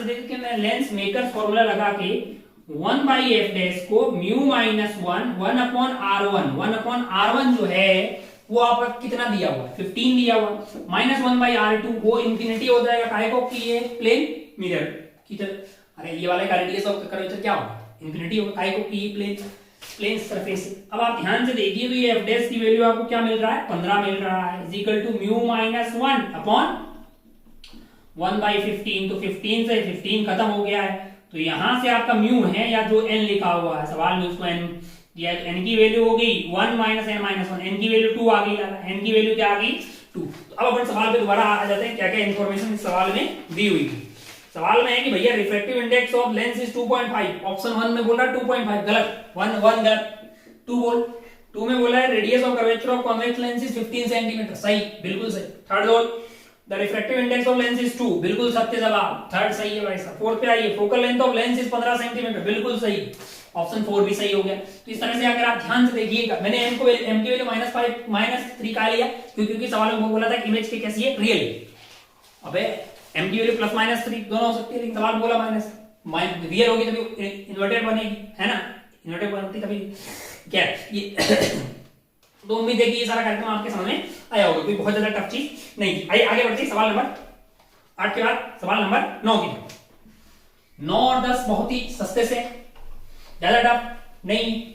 देखें कि मैं लेंस मेकर फॉर्मूला लगा के 1/f डैश को म्यू माइनस 1/r1 जो है वो आपका कितना दिया हुआ है 15 दिया हुआ, माइनस 1/r2 वो इंफिनिटी हो जाएगा, काहे को कि ये प्लेन मिरर की तरह। अरे ये वाले का रेडियस ऑफ कर्वेचर क्या होगा, इंफिनिटी होगा, काहे को कि ये प्लेन सरफेस है। अब आप ध्यान से देखिए तो ये f डैश की वैल्यू आपको क्या मिल रहा है 15 मिल रहा है, is equal to mu minus 1/15, तो 15 से 15 खत्म हो गया है, तो यहां से आपका म्यू है या जो n लिखा हुआ है सवाल में उसको n दिया, n की वैल्यू हो गई 1 माइनस n माइनस 1, n की वैल्यू 2 आ गई, n की वैल्यू क्या आ गई 2। तो अब अपन सवाल पे दोबारा आ जाते हैं, क्या क्या इंफॉर्मेशन इस सवाल में दी हुई थी। सवाल में है कि भैया refractive index of lens is 2.5, option 1 में बोल रहा है 2.5, गलत, 1 गलत, 2 बोल, 2 में बोला है radius of curvature of convex lens is 15 centimetre, सही, बिल्कुल सही। थर्ड बोल the refractive index of lens is 2, बिल्कुल सत्य जवाब, थर्ड सही है भाई साहब। फोर्थ पे आइए, focal length of lens is 15 centimetre, बिल्कुल सही, ऑप्शन 4 भी सही हो गया। तो इस तरह से अगर आप ध्यान से देखिएगा, मैंने m की वैल्यू -3 का लिया क्योंकि सवाल में वो बोला था कि इमेज की कैसी है रियल। अबे m की वैल्यू +-3 दोनों हो सकती है, लेकिन सवाल में बोला माइनस, रियल होगी तभी इन्वर्टेड बनेगी, है ना, इन्वर्टेड बनती तभी क्या ये तो उम्मीद है कि ये सारा कार्यक्रम आपके समझ में आया होगा, कोई बहुत ज्यादा टफ चीज नहीं थी। आइए आगे बढ़ते हैं सवाल नंबर 8 के बाद सवाल नंबर 9 की तरफ। 9 और 10 बहुत ही सस्ते से, ज्यादा टफ नहीं।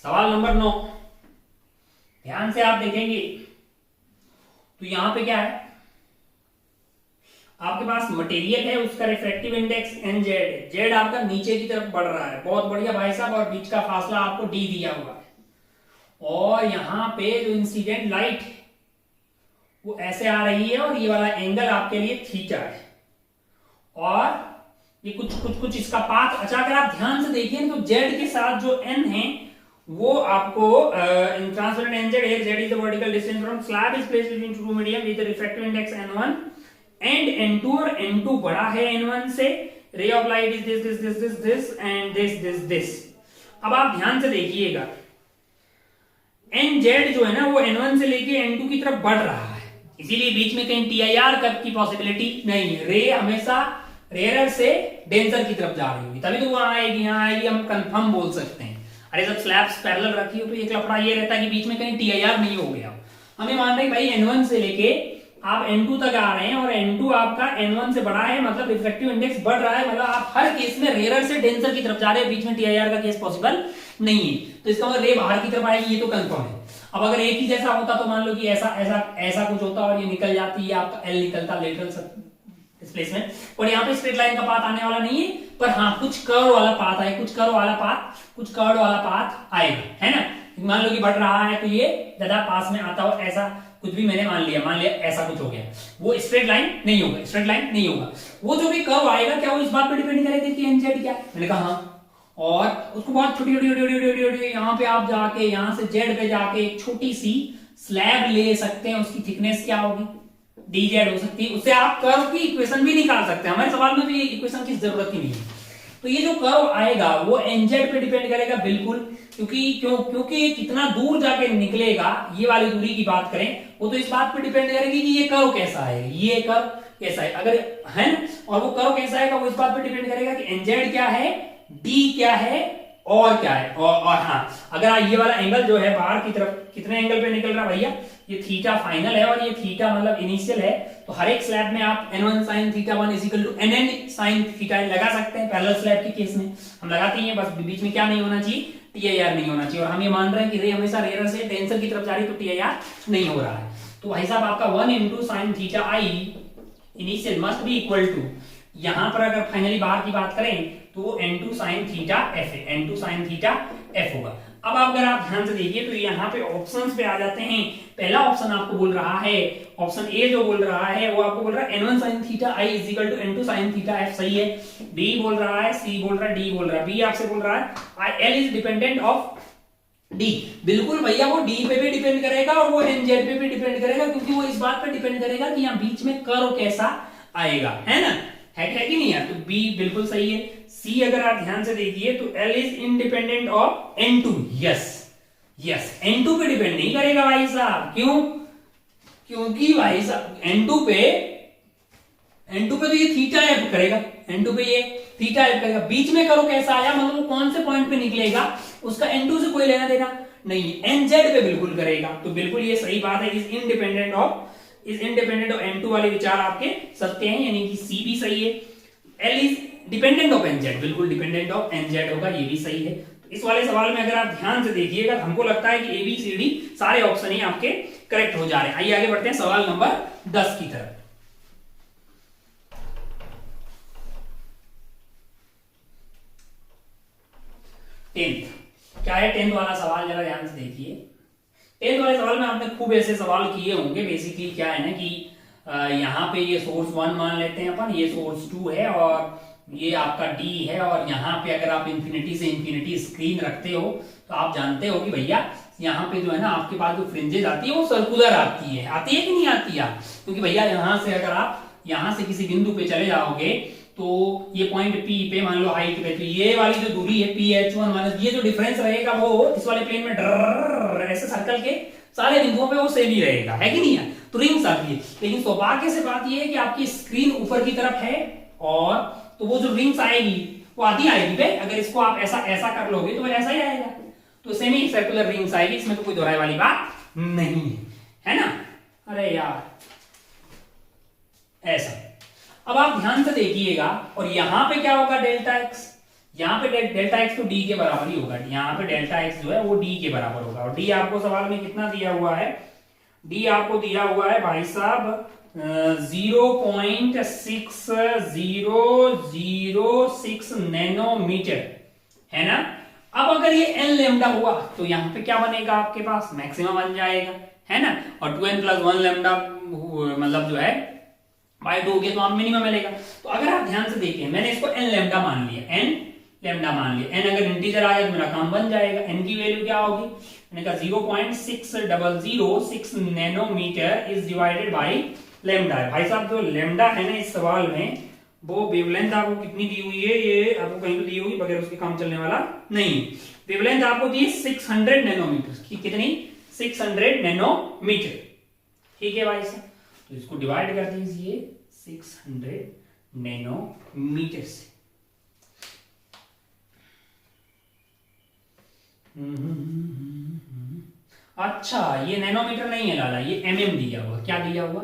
सवाल नंबर 9 ध्यान से आप देखेंगे तो यहां पे क्या है, आपके पास मटेरियल है, उसका रिफ्रैक्टिव इंडेक्स NZ है, Z आपका नीचे की तरफ बढ़ रहा है, बहुत बढ़िया भाई साहब, और बीच का फासला आपको D दिया हुआ है, और यहां पे जो इंसिडेंट लाइट है वो ऐसे आ रही है, और ये वाला एंगल आपके लिए थीटा है, और ये कुछ इसका पाथ। अच्छा अगर आप ध्यान से देखिए तो Z के साथ जो N है वो आपको transparent NZ here, Z is the vertical distance from slab is placed between two medium with the refractive index N1 and N2, और N2 बड़ा है N1 से, ray of light is this and this। अब आप ध्यान से देखिएगा NZ जो है ना वो N1 से लेके N2 की तरफ बढ़ रहा है, इसीलिए बीच में कहीं TIR कट की पॉसिबिलिटी नहीं है, रे हमेशा रेयर से डेंसर की तरफ जा रही होगी, तभी तो वहां आएगी, यहाँ आएगी, हम कंफर्म बोल सकते हैं। अरे जब स्लैब्स पैरेलल रखी हो तो एक लफड़ा ये रहता है कि बीच में कहीं TIR नहीं हो गया। हमें मान रहे भाई N1 से लेके आप N2 तक आ रहे हैं, और N2 आपका N1 से बड़ा है, मतलब रिफ्रैक्टिव इंडेक्स बढ़ रहा है, मतलब आप हर केस में रेयर से डेंसर की तरफ जा रहे हैं, बीच में TIR का केस पॉसिबल नहीं है, तो इसका मतलब रे बाहर की तरफ आएगी, ये तो कंफर्म है। अब अगर एक ही जैसा होता तो मान लो कि ऐसा कुछ होता और ये निकल जाती है, आपका L निकलता लेटरल डिस्प्लेसमेंट, और यहाँ पे स्ट्रेट लाइन का पाथ आने वाला नहीं है, पर हाँ कुछ कर्व वाला पाथ आए, कुछ कर्व वाला पाथ आएगा, है ना। मान लो कि बढ़ रहा है तो ये ज्यादा पास में आता हो, ऐसा कुछ भी मैंने मान लिया ऐसा कुछ हो गया, वो स्ट्रेट लाइन नहीं होगा, वो जो भी कर्व आएगा क्या वो इस बात पर डिपेंड करेगा कि NZ क्या है, मैंने कहा हाँ, और उसको बहुत छोटी यहाँ पे आप जाके यहाँ से Z पे जाके एक छोटी सी स्लैब ले सकते हैं, उसकी थिकनेस क्या होगी DZ हो सकती है, उससे आप कर्व की इक्वेशन भी निकाल सकते हैं। हमारे सवाल में भी इक्वेशन की जरूरत ही नहीं है, तो ये जो कर्व आएगा वो एनजेड पे डिपेंड करेगा बिल्कुल, क्योंकि ये कितना दूर जाके निकलेगा, ये वाली दूरी की बात करें, वो तो इस बात पे डिपेंड करेगी कि ये कर्व कैसा है, ये कर्व कैसा है, अगर है ना, और वो कर्व कैसा आएगा वो इस बात पे डिपेंड करेगा कि एनजेड क्या है, डी क्या है और क्या है। और हाँ, अगर ये वाला एंगल जो है बाहर की तरफ कितने एंगल पे निकल रहा है भैया, ये थीटा फाइनल है और ये थीटा मतलब इनिशियल है, तो हर एक स्लैब में आप n1 sin theta 1 equal to nn sin theta लगा सकते हैं। पैरेलल स्लैब के केस में हम लगाते हैं, बस बीच में क्या नहीं होना चाहिए, टीआईआर नहीं होना चाहिए। और हम ये मान रहे हैं कि रे हमेशा रेयर से टेंसर की तरफ जा रही है, तो टीआईआर नहीं हो रहा है। तो भाई साहब आपका 1 into sin theta I initial must be equal to, यहां पर अगर फाइनली बाहर की बात करें तो n2 sin थीटा f है, n2 sin थीटा f होगा। अब अगर आप ध्यान से देखिए तो यहाँ पे ऑप्शंस पे आ जाते हैं। पहला ऑप्शन आपको बोल रहा है, ऑप्शन ए जो बोल रहा है वो आपको बोल रहा है n1 sin theta i is equal to n2 sin theta f, सही है। बी बोल रहा है, सी बोल रहा है, डी बोल रहा है, बी आपसे बोल रहा है l is dependent of D. बिल्कुल भैया, वो डी पे भी डिपेंड करेगा और वो एनजेड पे भी डिपेंड करेगा, क्योंकि वो इस बात पे डिपेंड करेगा कि यहाँ बीच में कर्व कैसा आएगा, है ना, है कि नहीं है। तो बी बिल्कुल सही है। सी अगर आप ध्यान से देखिए तो L is independent of N2, yes N2 पे डिपेंड नहीं करेगा भाई साहब, क्यों, क्योंकि भाई साहब N2 पे तो ये थीटा एफ करेगा, N2 पे ये थीटा एफ करेगा। बीच में करो कैसा आया, मतलब वो कौन से पॉइंट पे निकलेगा उसका N2 से कोई लेना देना नहीं, NZ पे बिल्कुल करेगा। तो बिल्कुल ये सही बात है, इज इंडिपेंडेंट ऑफ N2 वाले विचार आपके सत्य हैं, यानी कि सी भी सही है। L is dependent of NZ, बिल्कुल डिपेंडेंट ऑफ NZ होगा, ये भी सही है। तो इस वाले सवाल में अगर आप ध्यान से देखिएगा, हमको लगता है कि ABCD सारे ऑप्शन ही आपके करेक्ट हो जा रहे हैं। आइए आगे बढ़ते हैं सवाल नंबर 10 की तरफ। टेंथ क्या है, टेंथ वाला सवाल जरा ध्यान से देखिए। टेंथ वाले सवाल में आपने खूब ऐसे सवाल किए होंगे। बेसिकली क्या है ना कि यहाँ पे ये सोर्स 1 मान लेते हैं अपन, ये सोर्स 2 है और ये आपका D है, और यहाँ पे अगर आप इंफिनिटी से इंफिनिटी स्क्रीन रखते हो तो आप जानते हो कि भैया यहाँ पे जो है ना आपके पास जो फ्रिंजेस आती है वो सर्कुलर आती है कि नहीं आती है, क्योंकि भैया यहाँ से अगर आप यहाँ से किसी बिंदु पे चले जाओगे तो ये पॉइंट P पे मान लो हाइट पे, तो ये वाली जो दूरी है PH1 माइनस ये जो डिफरेंस रहेगा वो इस वाले प्लेन में ऐसे सर्कल के सारे बिंदुओं पे वो सेम ही रहेगा, है कि नहीं है। तो रिंग्स आती है, लेकिन सौभाग्य से बात ये है कि आपकी स्क्रीन ऊपर की तरफ है, और तो वो जो रिंग्स आएगी वो आधी आएगी बे, अगर इसको आप ऐसा कर लोगे तो ऐसा ही आएगा, तो सेमी सर्कुलर रिंग्स आएगी, इसमें तो कोई दोहराई वाली बात नहीं है ना। अरे यार ऐसा। अब आप ध्यान से देखिएगा, और यहां पे क्या होगा, डेल्टा एक्स, यहाँ पे डेल्टा एक्स तो डी के बराबर ही होगा, यहाँ पे डेल्टा एक्स जो है वो डी के बराबर होगा। और डी आपको सवाल में कितना दिया हुआ है, डी आपको दिया हुआ है भाई साहब 0.6006 नैनोमीटर, है ना। अब अगर ये एन लेमडा हुआ तो यहाँ पे क्या बनेगा, आपके पास मैक्सिमम बन जाएगा, है ना। और 2n+1 लेमडा मतलब जो है बाय 2 हो गया तो आप मिनिमम मिलेगा। तो अगर आप ध्यान से देखिए, मैंने इसको n लेमडा मान लिया, n लेमडा मान लिया, n अगर इंटीजर आ जाए तो मेरा काम बन जाएगा। n की वैल्यू क्या होगी, मैंने कहा 0.6006 nanometre is divided by lambda है। भाई साहब जो लेमडा है ना इस सवाल में, वो वेवलेंथ आपको कितनी दी हुई है, ये आपको कहीं तो दी होगी, बगैर उसके काम चलने वाला नहीं। वेवलेंथ आपको दी 600 नैनोमीटर की, कितनी 600 नैनोमीटर, ठीक है भाई साहब। तो इसको डिवाइड कर दीजिए 600 नैनोमीटर से। अच्छा ये नैनोमीटर नहीं है लाला, ये mm दिया हुआ, क्या दिया हुआ,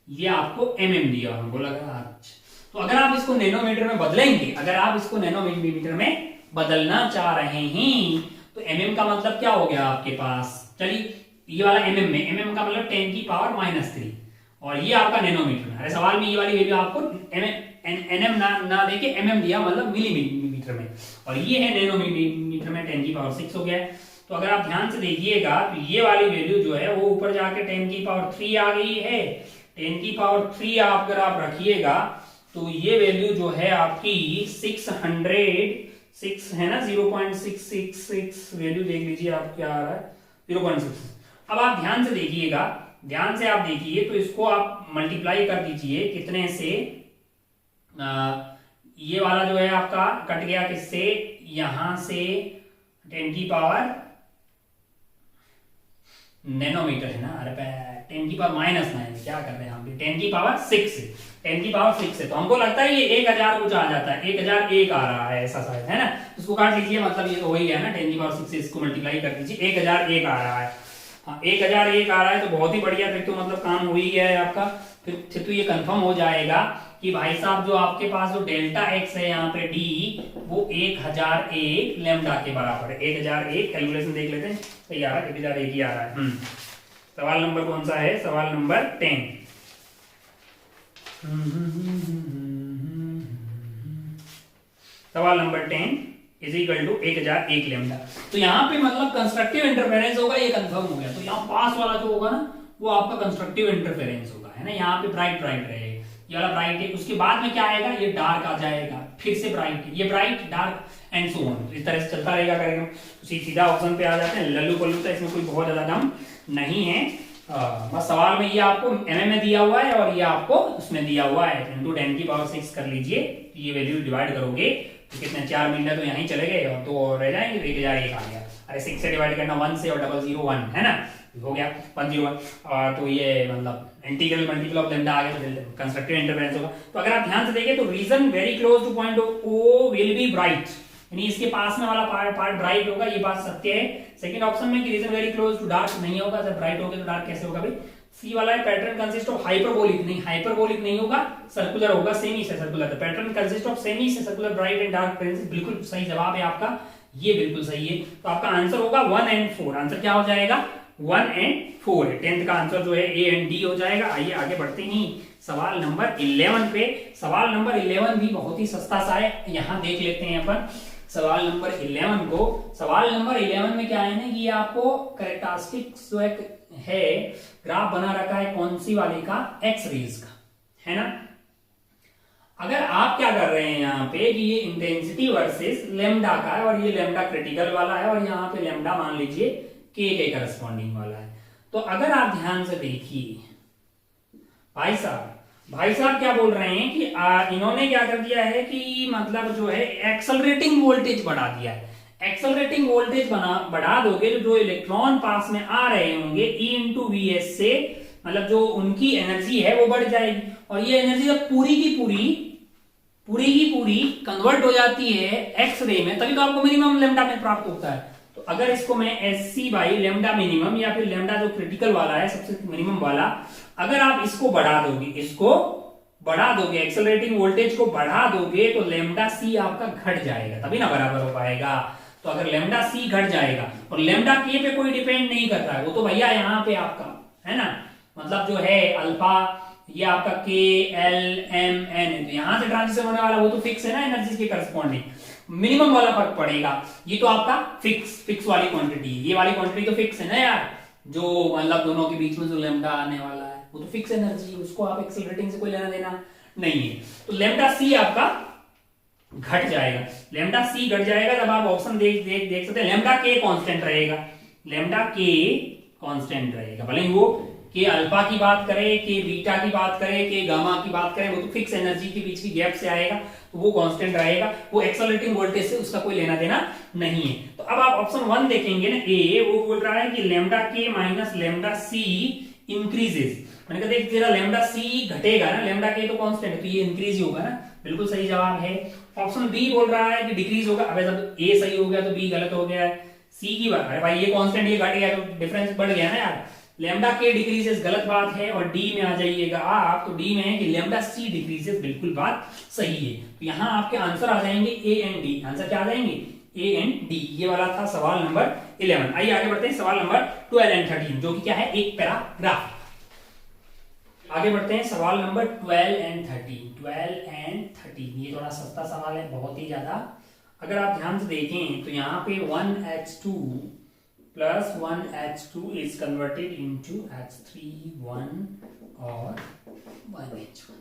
ये आपको mm दिया हुआ, हमको लगा अच्छा। तो अगर आप इसको नैनोमीटर में बदलेंगे, अगर आप इसको नैनोमीटर में बदलना चाह रहे हैं तो mm का मतलब क्या हो गया आपके पास, चलिए ये वाला mm में, mm का मतलब 10⁻³ और ये आपका नैनोमीटर में। अरे सवाल में ये वाली वैल्यू आपको nm ना देके mm दिया, मतलब मिलीमीटर में, और ये है नैनोमीटर में 10⁻6 हो गया। तो अगर आप ध्यान से देखिएगा तो ये वाली वैल्यू जो है वो ऊपर जाके 10⁻³ आ गई है। 10⁻³ अगर आप रखिएगा तो ये वैल्यू जो है आपकी 600 है ना, 0.666 वैल्यू देख लीजिए आप क्या आ रहा है 0.6। अब आप ध्यान से देखिएगा, ध्यान से आप देखिए तो इसको आप मल्टीप्लाई कर दीजिए कितने से, ये वाला जो है आपका कट गया किससे, यहां से 10 की पावर नैनोमीटर है ना, अरे 10 की पावर -9, क्या कर रहे हैं हम भी, 10 की पावर 6 है, 10 की पावर 6 है। तो हमको लगता है ये 1000 कुछ आ जाता है, 1001 आ रहा है ऐसा शायद, है ना। इसको काट लीजिए, मतलब ये तो वही है ना, 10 की पावर 6 से इसको मल्टीप्लाई कर दीजिए, 1001 आ रहा है। हाँ 1001 आ रहा है तो बहुत ही बढ़िया, फिर तो मतलब काम हो ही गया है आपका। फिर तो ये कंफर्म हो जाएगा कि भाई साहब जो आपके पास जो डेल्टा एक्स है यहाँ पे डी, वो 1001 लैम्डा के बराबर है। 1001 कैलकुलेशन देख लेते हैं, सही आ रहा है, 1001 ही आ रहा है। सवाल नंबर कौन सा है, सवाल नंबर 10। सवाल number 10 is equal to 1001 lambda. तो यहाँ पे मतलब कंस्ट्रक्टिव इंटरफेरेंस होगा, ये कंफर्म हो गया। तो यहाँ पास वाला जो होगा ना, वो आपका कंस्ट्रक्टिव इंटरफेरेंस होगा, है ना। यहाँ पे ब्राइट ब्राइट रहेगा, ये वाला ब्राइट है, उसके बाद में क्या आएगा, ये डार्क आ जाएगा, फिर से ब्राइट, ये bright dark and so on, इस तरह से चलता रहेगा करेगा। तो सीधा ऑप्शन पे आ जाते हैं, लल्लू पल्लू, तो इसमें कोई बहुत ज्यादा दम नहीं है। बस सवाल में ये आपको एमएम में दिया हुआ है और ये आपको उसमें दिया हुआ है, इंटू 10 की पावर 6 कर लीजिए, ये वैल्यू डिवाइड करोगे तो कितने 4 मिनट तो यहीं चले गए और 2 और रह जाएंगे, 1001 आ गया। अरे 6 से डिवाइड करना 1 से, और 001 है ना, हो गया 101। तो ये मतलब इंटीग्रल मल्टीपल ऑफ लैम्डा आ गया, तो कंस्ट्रक्टिव इंटरफेरेंस होगा। तो अगर आप ध्यान से देखें तो region very close to point O will be bright, यानी इसके पास में वाला पार्ट ब्राइट होगा, ये बात सत्य है। सेकंड ऑप्शन में कि region very close to dark नहीं होगा, जब ब्राइट होगा तो डार्क कैसे होगा भाई। सी वाला है पैटर्न कंसिस्ट ऑफ हाइपरबोलिक, नहीं हाइपरबोलिक नहीं होगा, सर्कुलर होगा, सेमी से circular. Pattern consist of semi से circular bright and dark principle, बिल्कुल सही जवाब है आपका, ये बिल्कुल सही है। तो आपका आंसर होगा 1 और 4। आंसर क्या हो जाएगा, 1 और 4 है। 10th का आंसर जो है ए एंड डी हो जाएगा। आइए आगे बढ़ते हैं सवाल नंबर 11 पे। सवाल नंबर 11 भी बहुत ही सस्ता सा है, यहां देख लेते हैं अपन सवाल नंबर 11 को। सवाल नंबर 11 में क्या है ना कि ये आपको कैरेक्टरिस्टिक्स जो है ग्राफ बना रखा है, कौन सी वाली का, एक्स रेज का, है ना। अगर आप क्या कर रहे हैं यहाँ पे कि ये इंटेंसिटी वर्सेस लेमडा का है, और ये लेमडा क्रिटिकल वाला है, और यहाँ पे लेमडा मान लीजिए के करस्पॉन्डिंग वाला है। तो अगर आप ध्यान से देखिए भाई साहब क्या बोल रहे हैं कि इन्होंने क्या कर दिया है कि मतलब जो है एक्सेलरेटिंग वोल्टेज बढ़ा दिया है। एक्सेलरेटिंग वोल्टेज बढ़ा दोगे तो जो इलेक्ट्रॉन पास में आ रहे होंगे E इंटू वी एस से, मतलब जो उनकी एनर्जी है वो बढ़ जाएगी, और ये एनर्जी जब पूरी की पूरी कन्वर्ट हो जाती है एक्स रे में, तभी तो आपको मिनिमम लेमडा में प्राप्त होता है। तो अगर इसको मैं S C by lambda minimum, या फिर लेमडा जो क्रिटिकल वाला है सबसे मिनिमम वाला, अगर आप इसको बढ़ा दोगे एक्सेलरेटिंग वोल्टेज को बढ़ा दोगे, तो लेमडा सी आपका घट जाएगा, तभी ना बराबर हो पाएगा। तो अगर लेमडा सी घट जाएगा, और लेमडा के पे कोई डिपेंड नहीं करता है, वो तो भैया यहाँ पे आपका है ना, मतलब जो है अल्फा, ये आपका के एल एम एन, तो यहां से ट्रांजिशन होने वाला वो तो फिक्स है ना एनर्जी के करस्पॉन्डिंग, मिनिमम वाला फर्क पड़ेगा। ये तो आपका फिक्स वाली क्वांटिटी, ये वाली क्वांटिटी तो फिक्स है ना यार, जो मतलब दोनों के बीच में जो लेमडा आने वाला है वो तो फिक्स एनर्जी, उसको आप एक्सेलरेटिंग से कोई लेना देना नहीं है। तो लेमडा सी आपका घट जाएगा, लेमडा सी घट जाएगा। जब आप ऑप्शन देख सकते हैं, लेमडा के कांस्टेंट रहेगा, लेमडा के कांस्टेंट रहेगा, भले ही वो के अल्फा की बात करें, के बीटा की बात करें, के गामा की बात करें, वो तो फिक्स एनर्जी के बीच की गैप से आएगा, तो वो कांस्टेंट रहेगा, वो एक्सेलरेटिंग वोल्टेज से उसका कोई लेना देना नहीं है। तो अब आप ऑप्शन 1 देखेंगे ना, ए, वो बोल रहा है कि लेमडा के माइनस लेमडा सी इंक्रीजेस। मैंने कहा देख तेरा लेमडा सी घटेगा ना, लेमडा के तो कांस्टेंट है, तो ये इंक्रीज होगा ना, बिल्कुल सही जवाब है। ऑप्शन बी बोल रहा है कि डिक्रीज होगा। अब जब ए सही हो गया तो बी गलत हो गया है। सी की बात है भाई, ये कांस्टेंट ये घट गया तो डिफरेंस बढ़ गया ना यार, लेमडा के डिक्रीजेस गलत बात है। और डी में आ जाइएगा आप, तो डी में है कि लेमडा सी डिक्रीजेस, बिल्कुल बात सही है। तो यहाँ आपके आंसर आ जाएंगे ए एंड डी। आंसर क्या आ जाएंगे, ए एंड डी। ये वाला था सवाल नंबर 11। आइए आगे बढ़ते हैं सवाल नंबर 12 एंड 13, जो कि क्या है, एक पैराग्राफ। आगे बढ़ते हैं सवाल नंबर 12 एंड 13। ये थोड़ा सस्ता सवाल है, बहुत ही ज्यादा। अगर आप ध्यान से देखें तो यहाँ पे 1h2 plus 1h2 is converted into h3 1 और 1h1।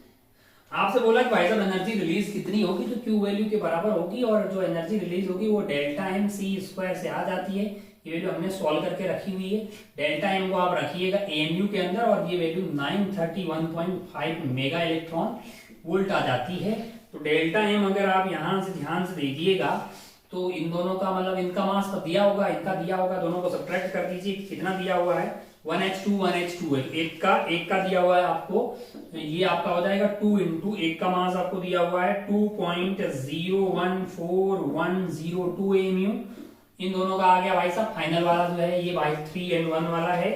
आपसे बोला कि भाई साहब एनर्जी रिलीज कितनी होगी, तो Q वैल्यू के बराबर होगी, और जो एनर्जी रिलीज होगी वो डेल्टा एम सी स्क्वायर से आ जाती है। ये वैल्यू हमने सॉल्व करके रखी हुई है। डेल्टा एम को आप रखिएगा AMU के अंदर, और ये वैल्यू 931.5 मेगा इलेक्ट्रॉन वोल्ट आ जाती है। तो डेल्टा एम अगर आप यहां से ध्यान से देखिएगा तो इन दोनों का मतलब इनका मास तो दिया होगा, इनका दिया होगा, दोनों को सब्ट्रैक्ट कर दीजिए, कितना दिया हुआ है 1h2 है, एक का दिया हुआ है आपको, ये आपका हो जाएगा 2 इंटू एक का मास आपको दिया हुआ है 2.014102 एमयू। इन दोनों का आ गया भाई साहब फाइनल वाला जो है ये भाई 3 and 1 वाला है,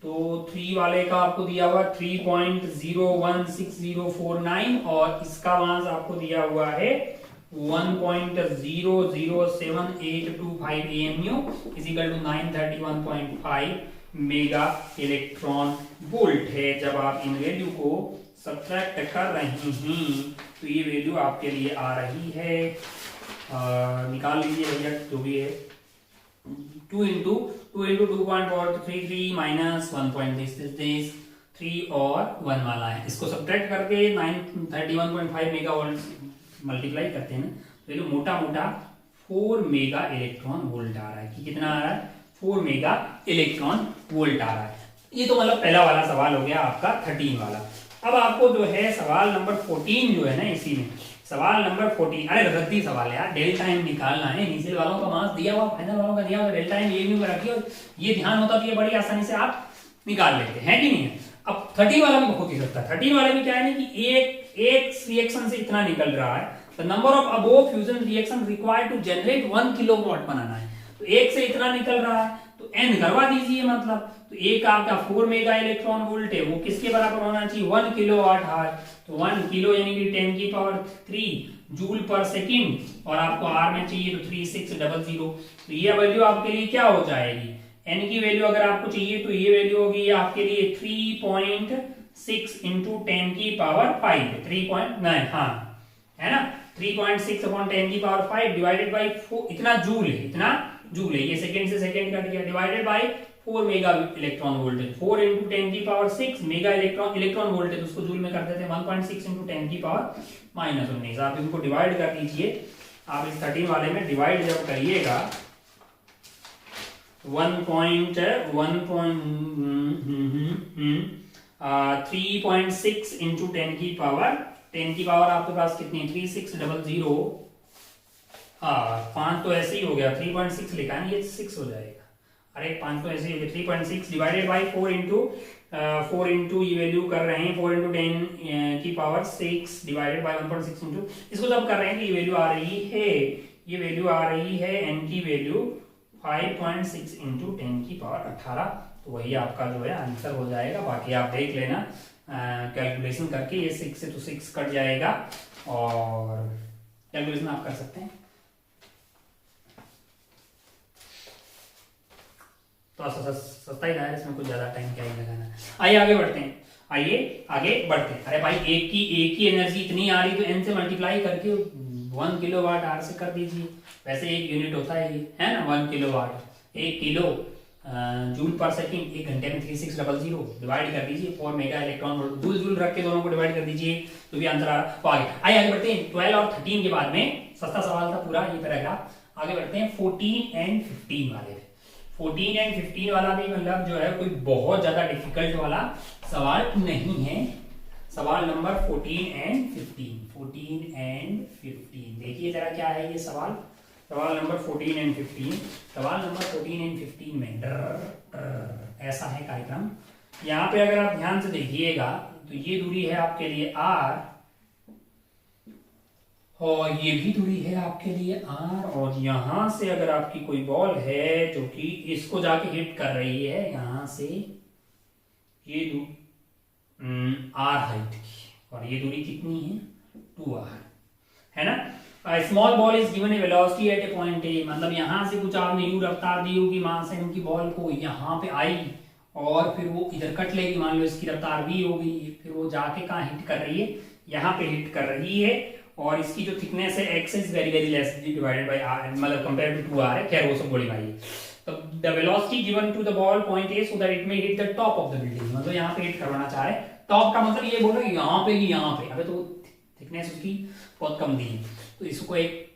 तो 3 वाले का आपको दिया हुआ 3.016049 और इसका मास आपको दिया हुआ है 1.007825 AMU is equal to 931.5 mega electron volt है। जब आप इन वैल्यू को सब्ट्रैक्ट कर रहे हैं तो ये वैल्यू आपके लिए आ रही है, निकाल लीजिए भैया जो भी है, 2 इंटू 2.433 माइनस 1.3 और 1 वाला है, इसको सब्ट्रैक्ट करके 931.5 मेगा वोल्ट मल्टीप्लाई करते हैं ना, तो ये मोटा मोटा 4 मेगा इलेक्ट्रॉन वोल्ट आ रहा है कि कितना आ रहा है 4 मेगा इलेक्ट्रॉन वोल्ट आ रहा है। ये तो मतलब पहला वाला सवाल हो गया आपका 13 वाला। अब आपको जो है सवाल नंबर 14 जो है ना, इसी में सवाल नंबर 14, अरे रद्दी सवाल है यार, डेल्टा एम निकालना है, इनिशियल वालों का मास दिया हुआ, फाइनल वालों का दिया हुआ, डेल्टा एम ये भी रखिए और ये ध्यान होता तो ये बड़ी आसानी से आप निकाल लेते हैं कि नहीं है। अब 13 वाला में बहुत ही सकता है, 13 वाले में क्या है कि एक रिएक्शन से इतना निकल रहा है, the number of above fusion reaction required to generate 1 kilowatt बनाना है, तो एक से इतना निकल रहा है तो n करवा दीजिए, मतलब तो एक आपका 4 मेगा इलेक्ट्रॉन वोल्ट है, वो किसके बराबर होना चाहिए 1 किलोवाट आवर, तो 1 किलो यानी कि 10 की पावर 3 जूल पर सेकंड और आपको आर में चाहिए तो 3600, तो ये वैल्यू आपके लिए क्या हो जाएगी, n की वैल्यू अगर आपको चाहिए तो ये वैल्यू होगी आपके लिए 3.6 इंटू 10 की पावर 5, 3.9 हाँ है ना, 3.6 अपॉन 10 की पावर 5 डिवाइडेड बाई 4, इतना जूल है, ये सेकंड से सेकंड कट गया, divided by 4 mega electron volt, 4 into 10 की पावर 6 मेगा इलेक्ट्रॉन वोल्ट, उसको जूल में कर देते हैं 1.6 इंटू 10 की पावर -19। आप इनको डिवाइड कर दीजिए, आप इस 13 वाले में डिवाइड जब करिएगा 3.6 इंटू 10 की पावर आपके पास कितनी 3600, हाँ 5 तो ऐसे ही हो गया, 3.6 लिखा है ये 6 हो जाएगा, अरे 5 तो ऐसे ही हो गया, 3.6 डिवाइडेड बाई 4 इंटू ये वैल्यू कर रहे हैं 4 इंटू 10 की पावर 6 डिवाइडेड बाई 1.6 इंटू, इसको जब कर रहे हैं तो ये वैल्यू आ रही है n की वैल्यू 5.6 इंटू 10 की पावर 18, तो वही आपका जो है आंसर हो जाएगा। बाकी आप देख लेना कैलकुलेशन करके, ये 6 से तो 6 कट जाएगा और कैलकुलेशन आप कर सकते हैं, तो सस्ता ही है, इसमें कुछ ज्यादा टाइम क्या ही लगाना है। आइए आगे बढ़ते हैं, अरे भाई एक की एनर्जी इतनी आ रही तो n से मल्टीप्लाई करके 1 किलोवाट आवर से कर दीजिए, वैसे एक यूनिट होता है ये है ना 1 किलोवाट, 1 किलो जूल पर सेकंड, 1 घंटे में 3600 डिवाइड कर दीजिए 4 मेगा इलेक्ट्रॉन वोल्ट, जूल रख के दोनों को डिवाइड कर दीजिए तो भी आंसर आ रहा है। तो आगे बढ़ते हैं 12 और 13 के बाद में, सस्ता सवाल था पूरा ये पैराग्राफ, आगे बढ़ते हैं 14 and 15 वाले। 14 and 15 वाला भी मतलब जो है कोई बहुत ज्यादा डिफिकल्ट वाला सवाल नहीं है। सवाल नंबर 14 and 15 देखिए जरा क्या है ये सवाल नंबर 14 and 15। सवाल नंबर 14 and 15 में ऐसा है कार्यक्रम, यहाँ पे अगर आप ध्यान से देखिएगा तो ये दूरी है आपके लिए r और ये भी दूरी है आपके लिए r, और यहां से अगर आपकी कोई बॉल है जो कि इसको जाके हिट कर रही है यहां से, ये r हाइट की, और ये दूरी कितनी है 2r है ना। Small ball is given A velocity at A point A, मतलब यहां से कुछ आपने यू रफ्तार दी होगी वहां से उनकी बॉल को यहाँ पे आई और फिर वो इधर कट लेगी, मान लो इसकी रफ्तार v होगी, फिर वो जाके कहाँ हिट कर रही है यहाँ पे हिट कर रही है, और इसकी जो थिकनेस है x is very very less divided by r, मतलब कंपेयर टू 2r है, खैर वो सब बड़ी भाई है। तो the velocity given to the ball point A so that it may hit the top of the building, मतलब यहाँ पे हिट करवाना चाह रहे हैं, टॉप का मतलब ये बोलो यहाँ पे अबे तो थिकनेस उसकी बहुत कम दी है, तो इसको एक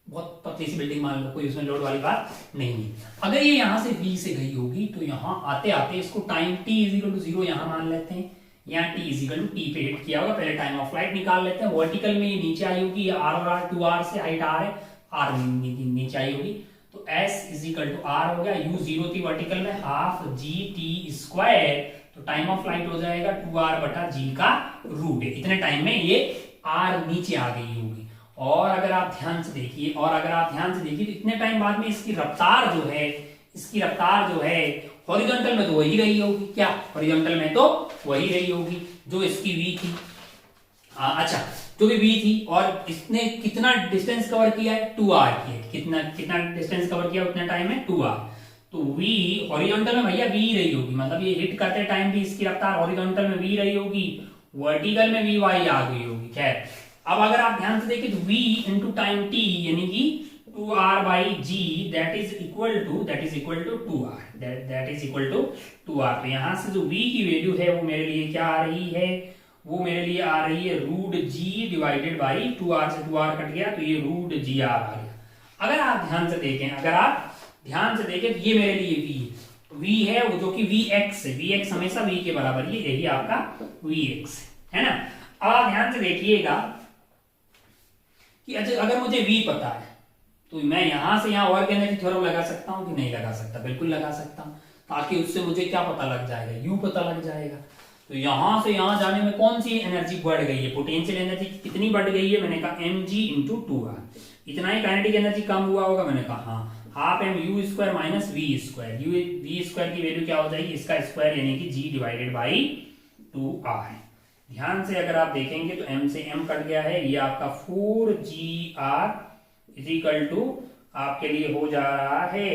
बहुत पतली सी बिल्डिंग मान लो, कोई उसमें लोड वाली बात नहीं है। अगर ये यहाँ से v से गई होगी तो यहाँ आते आते इसको टाइम t = 0 यहाँ मान लेते हैं, यहाँ t इजिकल टू टी पे हिट किया होगा। पहले टाइम ऑफ फ्लाइट निकाल लेते हैं। वर्टिकल में ये नीचे आई होगी, आर और आर 2r से, हाइट r है, r नीचे आई होगी, तो s इजिकल टू r हो गया। u 0 थी वर्टिकल में, हाफ जी टी स्क्वायर, तो टाइम ऑफ फ्लाइट हो जाएगा 2r बटा g का रूट है। इतने टाइम में ये r नीचे आ गई होगी। और अगर आप ध्यान से देखिए तो इतने टाइम बाद में इसकी रफ्तार जो है हॉरिजॉन्टल में तो वही रही होगी। क्या हॉरिजॉन्टल में तो वही रही होगी जो इसकी v थी। अच्छा, जो भी v थी, और इसने कितना डिस्टेंस कवर किया है, 2r किया। कितना डिस्टेंस कवर किया उतने टाइम में, 2r। तो v हॉरिजॉन्टल में भैया v रही होगी, मतलब ये हिट करते टाइम भी इसकी रफ्तार हॉरिजॉन्टल में v रही होगी, वर्टिकल में vy आ गई होगी। खैर, अब अगर आप ध्यान से देखें तो v इंटू टाइम t यानी कि 2r by g that is equal to 2r। तो यहां से जो v की वैल्यू है वो मेरे लिए क्या आ रही है, वो मेरे लिए आ रही है root g divided by 2r से 2r कट गया तो ये रूट gr आ गया। अगर आप ध्यान से देखें तो ये मेरे लिए v है वो जो कि vx है। vx हमेशा v के बराबर है, यही आपका vx है ना। अब आप ध्यान से देखिएगा कि अगर मुझे v पता है तो मैं यहां से यहां वर्क एनर्जी थ्योरम लगा सकता हूं कि नहीं लगा सकता, बिल्कुल लगा सकता हूं, ताकि उससे मुझे क्या पता लग जाएगा, u पता लग जाएगा। तो यहां से यहां जाने में कौन सी एनर्जी बढ़ गई है, पोटेंशियल एनर्जी कितनी बढ़ गई है, मैंने कहा mg इंटू 2r। इतना ही काइनेटिक एनर्जी कम हुआ होगा, मैंने कहा हाँ, half M U square minus V square. U V square की वैल्यू क्या हो जाएगी, इसका स्क्वायर यानी कि g डिवाइडेड बाई 2r। ध्यान से अगर आप देखेंगे तो m से m कट गया है, ये आपका 4gr इजिकल टू आपके लिए हो जा रहा है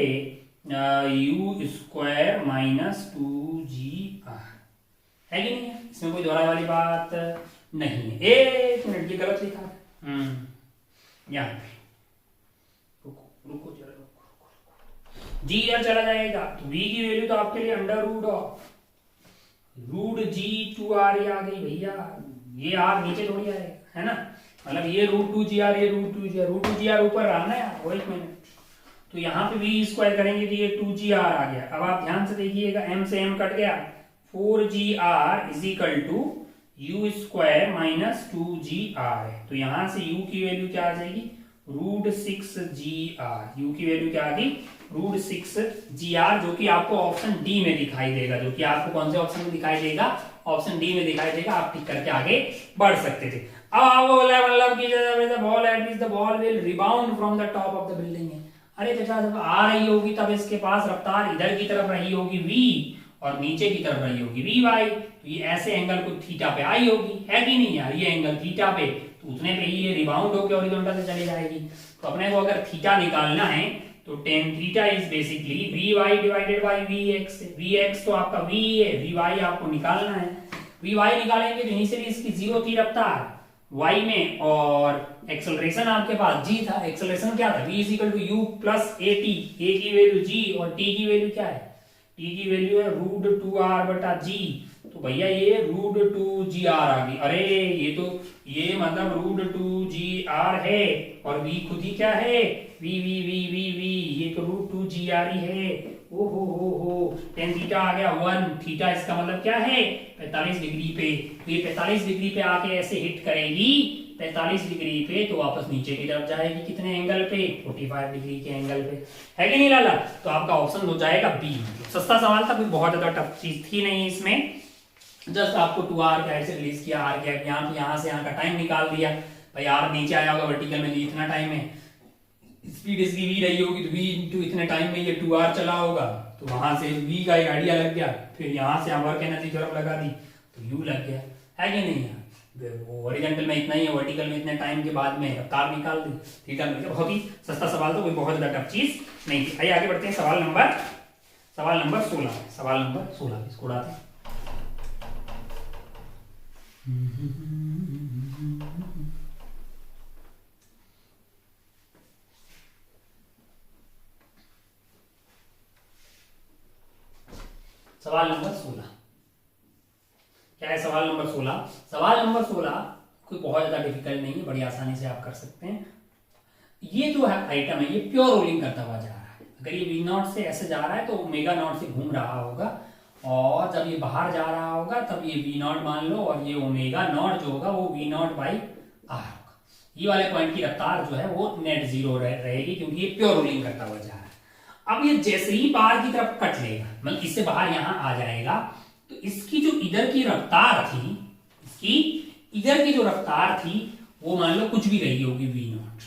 यू स्क्वायर माइनस 2gr, है कि नहीं है? इसमें कोई दोहराई वाली बात नहीं है। एक मिनट, ये गलत लिखा है। यहाँ रुको जरा, जी इधर चला जाएगा तो v की वैल्यू तो आपके लिए under root of root g 2r आ गई भैया। ये r नीचे थोड़ी आएगा, है ना, मतलब ये रूट 2gr, ये रूट 2gr ऊपर रहा ना यार, वो एक मिनट। तो यहाँ पे v स्क्वायर करेंगे तो ये 2gr आ गया। अब आप ध्यान से देखिएगा, m से m कट गया, 4gr is equal to U square minus 2gr है। तो यहां से u की वैल्यू क्या आ जाएगी, रूट 6gr। u की वैल्यू क्या आ गई, रूट 6gr, जो कि आपको ऑप्शन डी में दिखाई देगा। जो कि आपको कौन से ऑप्शन में दिखाई देगा, ऑप्शन डी में दिखाई देगा। आप टिक करके आगे बढ़ सकते थे। अब आपको बोला मतलब कि ball at means the ball will rebound from the top of the building है। अरे चाचा, जब आ रही होगी तब इसके पास रफ्तार इधर की तरफ रही होगी v, और नीचे की तरफ रही होगी vy, तो ये ऐसे एंगल को थीटा पे आई होगी, है कि नहीं यार? ये एंगल थीटा पे, तो उतने पे ही ये रिबाउंड होकर हॉरिजॉन्टल से चली जाएगी। तो अपने को अगर थीटा निकालना है तो tan theta is basically vy divided by vx। vx तो आपका v है, vy आपको निकालना है। vy निकालेंगे तो इनिशियली इसकी 0 थी रफ्तार y में, और एक्सेलरेशन आपके पास g था। एक्सेलरेशन क्या था, v is equal to u plus at, a की वैल्यू g और t की वैल्यू क्या है, t की वैल्यू है रूट 2r बटा g। तो भैया ये रूट 2gr आ गई। अरे ये मतलब रूट 2gr है, और v खुद ही क्या है, v ये तो रूट 2gr ही है। ओ हो tan थीटा आ गया 1, थीटा इसका मतलब क्या है, 45 डिग्री पे। तो ये 45 डिग्री पे आके ऐसे हिट करेगी 45 डिग्री पे, तो वापस नीचे की तरफ जाएगी कितने एंगल पे, 45 डिग्री के एंगल पे, है कि नहीं लाला? तो आपका ऑप्शन हो जाएगा बी। सस्ता सवाल था, कोई बहुत ज्यादा टफ चीज थी नहीं इसमें। जस्ट आपको 2r कैड से रिलीज किया, r कैड यहाँ से यहाँ का टाइम निकाल दिया। भाई r नीचे आया होगा वर्टिकल में, इतना टाइम है, स्पीड इसकी v रही होगी तो v इंटू इतने टाइम में ये 2r चला होगा, तो वहां से v का एक आइडिया लग गया। फिर यहाँ से वर्क एनर्जी थ्योरम लगा दी तो u लग गया, है कि नहीं यार? हॉरिजॉन्टल में इतना ही है, वर्टिकल में इतने टाइम के बाद में रफ्तार निकाल दी, थीटा मिल गया। बहुत ही सस्ता सवाल था, कोई बहुत ज्यादा टफ चीज नहीं थी। आइए आगे बढ़ते हैं, सवाल नंबर 16। सवाल नंबर 16 इसको उड़ाते हैं। सवाल नंबर 16 क्या है? सवाल नंबर 16, सवाल नंबर 16 कोई बहुत ज्यादा डिफिकल्ट नहीं है, बड़ी आसानी से आप कर सकते हैं। ये जो है आइटम है, ये प्योर रोलिंग करता हुआ जा रहा है। अगर ये v0 से ऐसे जा रहा है तो ओमेगा नॉट से घूम रहा होगा, और जब ये बाहर जा रहा होगा तब ये वी नॉट मान लो, और ये ओमेगा नॉट जो होगा वो वी नॉट बाई आर होगा। ये वाले पॉइंट की रफ्तार जो है वो नेट जीरो रहेगी, क्योंकि ये प्योर रोलिंग करता हुआ जा रहा है। अब ये जैसे ही बाहर की तरफ कट लेगा, मतलब इससे बाहर यहां आ जाएगा, तो इसकी जो इधर की रफ्तार थी, इसकी इधर की जो रफ्तार थी वो मान लो कुछ भी रही होगी वी नॉट,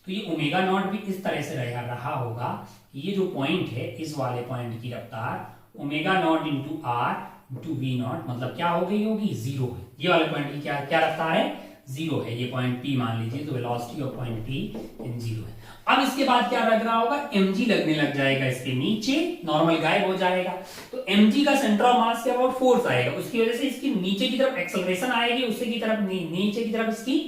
तो ये ओमेगा नॉट भी इस तरह से रहा होगा। ये जो पॉइंट है, इस वाले पॉइंट की रफ्तार omega naught into R into V naught, मतलब क्या हो गई होगी, जीरो है। ये वाले पॉइंट की क्या क्या रफ्तार है, जीरो है। ये पॉइंट पी मान लीजिए, तो velocity of point P in zero है। अब इसके बाद क्या लग रहा होगा, mg लगने लग जाएगा इसके नीचे, नॉर्मल गायब हो जाएगा। तो mg का सेंटर ऑफ मास के अबाउट फोर्स आएगा, उसकी वजह से इसकी नीचे की तरफ एक्सेलरेशन आएगी, उससे की तरफ नीचे की तरफ इसकी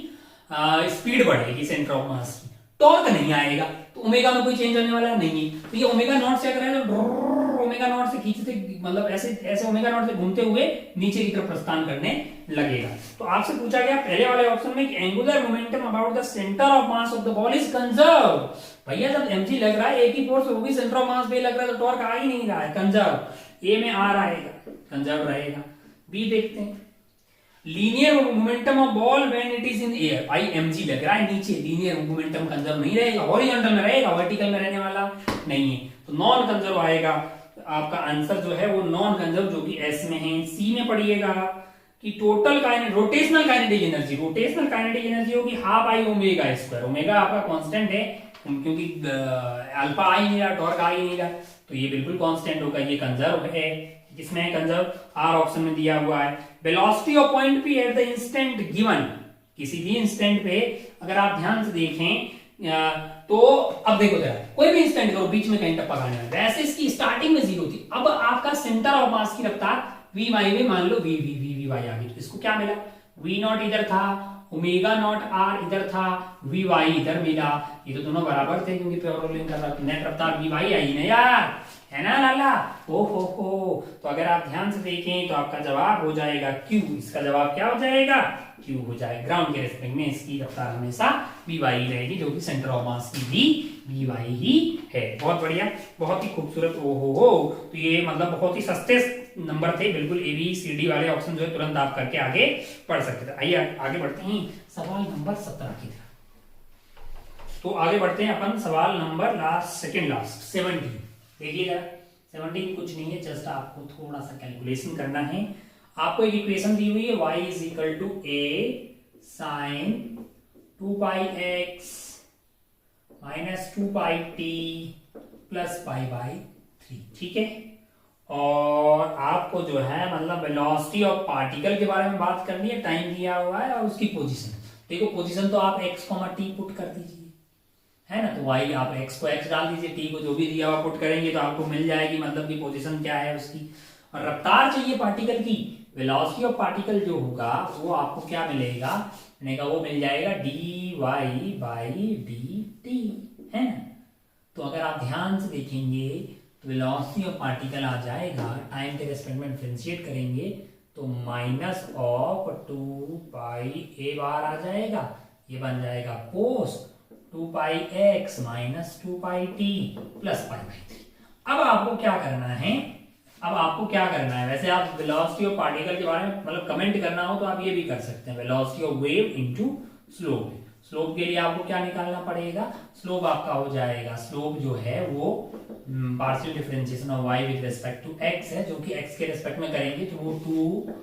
स्पीड बढ़ेगी सेंटर ऑफ मास की। टॉर्क नहीं आएगा, तो ओमेगा में कोई चेंज होने वाला नहीं है। तो ये ओमेगा नॉट से अगर है तो ओमेगा नॉट से खींचते, मतलब ऐसे ऐसे ओमेगा नॉट से घूमते हुए नीचे की तरफ प्रस्थान करने लगेगा। तो आपसे पूछा गया पहले वाले ऑप्शन में कि angular momentum about the centre of mass of the ball is conserve. भैया जब mg लग रहा है, एक ही फोर्स वो भी सेंटर ऑफ मास पे लग रहा है, तो टॉर्क आ ही नहीं रहा है, कंजर्व। ए में आर आएगा, कंजर्व रहेगा। बी देखते हैं, linear momentum of ball when it is in air. भाई mg लग रहा है नीचे, लीनियर मोमेंटम कंजर्व नहीं रहेगा, हॉरिजॉन्टल में रहेगा, वर्टिकल में रहने वाला नहीं है, तो नॉन कंजर्व आएगा। आपका आंसर जो है वो नॉन कंजर्व, जो कि एस में है। सी में पढ़िएगा कि total rotational kinetic energy, rotational kinetic energy होगी half I omega square. Omega आपका कांस्टेंट है, क्योंकि अल्फा आ ही नहीं रहा, टॉर्क आ ही नहीं रहा, तो ये बिल्कुल कांस्टेंट होगा। ये कंजर्व है, किसमें है कंजर्व, आर ऑप्शन में दिया हुआ है। Velocity of point P at the instant given, किसी भी इंस्टेंट पे अगर आप ध्यान से देखें तो अब देखो जरा, कोई भी इंस्टेंट करो, बीच में कहीं टप्पा खाने वाला, वैसे इसकी स्टार्टिंग में जीरो थी, अब आपका सेंटर ऑफ मास की रफ्तार वी वाई में मान लो v v v v y आ गई, तो इसको क्या मिला, वी नॉट इधर था, ओमेगा नॉट आर इधर था, वी वाई इधर मिला। ये तो दोनों बराबर थे, क्योंकि प्योर रोलिंग कर रहा था, नेट रफ्तार वी वाई आई ना यार, है ना लाला। ओ हो, तो अगर आप ध्यान से देखें तो आपका जवाब हो जाएगा क्यू। इसका जवाब क्या हो जाएगा, क्यू हो जाएगा। ग्राउंड के रेस्पेक्ट में इसकी रफ्तार हमेशा वी वाई रहेगी, जो कि सेंटर ऑफ मास की भी वी वाई ही है। बहुत बढ़िया, बहुत ही खूबसूरत। ओ हो, तो ये मतलब बहुत ही सस्ते नंबर थे, बिल्कुल ए बी सी डी वाले ऑप्शन जो है तुरंत आप करके आगे बढ़ सकते थे। आइए आगे बढ़ते हैं सवाल नंबर 17 की तरफ। तो आगे बढ़ते हैं अपन सवाल नंबर सेकंड लास्ट 17। देखिएगा 17 कुछ नहीं है, जस्ट आपको थोड़ा सा कैलकुलेशन करना है। आपको एक इक्वेशन दी हुई है, y is equal to A sine 2 pi x minus 2 pi t plus pi by 3, ठीक है। और आपको जो है मतलब वेलोसिटी ऑफ पार्टिकल के बारे में बात करनी है, टाइम दिया हुआ है और उसकी पोजीशन। देखो पोजीशन तो आप x, t पुट कर दीजिए, है ना, तो y आप x को x डाल दीजिए, t को जो भी दिया हुआ पुट करेंगे तो आपको मिल जाएगी, मतलब की पोजीशन क्या है उसकी। और रफ्तार चाहिए पार्टिकल की, वेलोसिटी ऑफ पार्टिकल जो होगा वो आपको क्या मिलेगा, वो मिल जाएगा dy बाई dt, है ना। तो अगर आप ध्यान से देखेंगे तो वेलोसिटी ऑफ पार्टिकल आ जाएगा, टाइम के रेस्पेक्ट में डिफरेंशिएट करेंगे तो माइनस ऑफ 2 पाई a बार आ जाएगा, ये बन जाएगा कोस 2 pi x minus 2 pi t plus pi by 3। अब आपको क्या करना है, वैसे आप वेलोसिटी ऑफ पार्टिकल के बारे में मतलब कमेंट करना हो तो आप ये भी कर सकते हैं, velocity of wave into slope. Slope के लिए आपको क्या निकालना पड़ेगा, स्लोप आपका हो जाएगा, स्लोप जो है वो partial differentiation of y with respect to x है, जो कि x के रिस्पेक्ट में करेंगे तो वो 2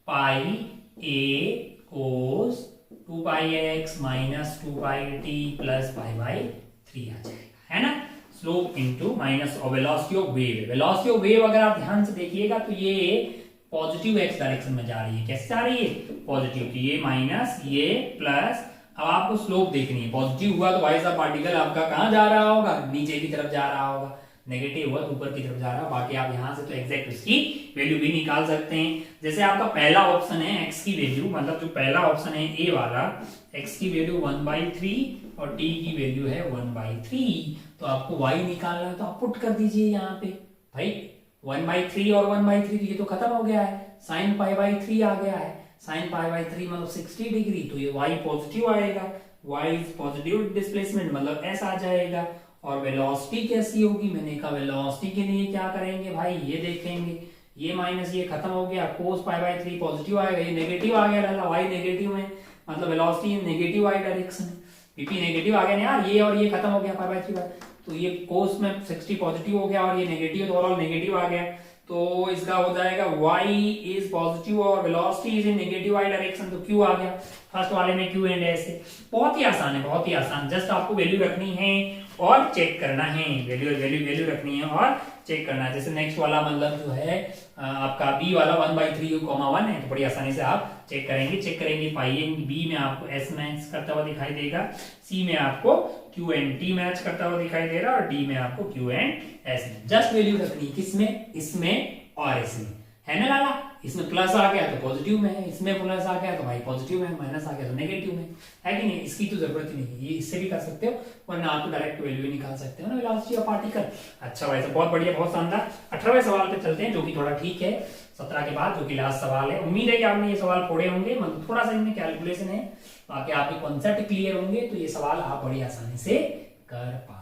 पाई a cos 2 pi x minus 2 pi t plus pi by 3 आ जाएगा, है ना। स्लोप इनटू माइनस और velocity of wave. Velocity of wave अगर आप ध्यान से देखिएगा तो ये पॉजिटिव x डायरेक्शन में जा रही है, कैसे जा रही है, पॉजिटिव, तो ये माइनस ये प्लस। अब आपको स्लोप देखनी है, पॉजिटिव हुआ तो भाई साहब पार्टिकल आपका कहां जा रहा होगा, नीचे की तरफ जा रहा होगा, नेगेटिव हुआ तो ऊपर की तरफ जा रहा है। बाकी आप यहां से तो एग्जैक्ट उसकी वैल्यू भी निकाल सकते हैं। जैसे आपका पहला ऑप्शन है x की वैल्यू, मतलब जो पहला ऑप्शन है ए वाला, x की वैल्यू 1/3 और t की वैल्यू है 1/3, तो आपको y निकालना है तो आप पुट कर दीजिए यहाँ पे। भाई 1/3 और 1/3 ये तो खत्म हो गया है, साइन पाई बाई 3 आ गया है, साइन पाई बाई 3 मतलब 60 डिग्री, तो ये y पॉजिटिव आएगा, y इज पॉजिटिव डिस्प्लेसमेंट मतलब s आ जाएगा। और वेलोसिटी कैसी होगी, मैंने कहा वेलोसिटी के लिए क्या करेंगे भाई, ये देखेंगे, ये माइनस ये खत्म हो गया, cos पाई बाई 3 पॉजिटिव आएगा, ये नेगेटिव आ गया, y नेगेटिव में मतलब वेलोसिटी नेगेटिव y डायरेक्शन में, vp नेगेटिव आ गया ना यार, ये और ये खत्म हो गया पाई बाई 3, तो ये cos में 60 पॉजिटिव हो गया और ये नेगेटिव, तो ओवरऑल नेगेटिव आ गया, तो इसका हो जाएगा y इज पॉजिटिव और velocity is in negative y direction, तो q आ गया फर्स्ट वाले में, q एंड s है। बहुत ही आसान है, बहुत ही आसान, जस्ट आपको वैल्यू रखनी है और चेक करना है, वैल्यू रखनी है और चेक करना है। जैसे नेक्स्ट वाला मतलब जो है आपका b वाला 1/3, 1 है, तो बड़ी आसानी से आप चेक करेंगे, पाइएंगे, b में आपको s मैच करता हुआ दिखाई देगा, c में आपको q एंड t मैच करता हुआ दिखाई दे रहा है और d में आपको q एंड s में। जस्ट वैल्यू रखनी, किसमें, इसमें और इसमें, है ना लाला। इसमें प्लस आ गया तो पॉजिटिव में है, इसमें प्लस आ गया तो भाई पॉजिटिव में, माइनस आ गया तो नेगेटिव में, है कि नहीं। इसकी तो जरूरत ही नहीं है, ये इससे भी कर सकते हो वरना आप तो डायरेक्ट वैल्यू निकाल सकते हो ना वेलोसिटी ऑफ पार्टिकल। अच्छा भाई, बहुत बढ़िया, बहुत शानदार। 18वें सवाल पे चलते हैं, जो कि थोड़ा ठीक है 17 के बाद, जो कि लास्ट सवाल है। उम्मीद है कि आपने ये सवाल पढ़े होंगे, मतलब थोड़ा सा इनमें कैलकुलेशन है, बाकी आपके कॉन्सेप्ट क्लियर होंगे तो ये सवाल आप बड़ी आसानी से कर पाते।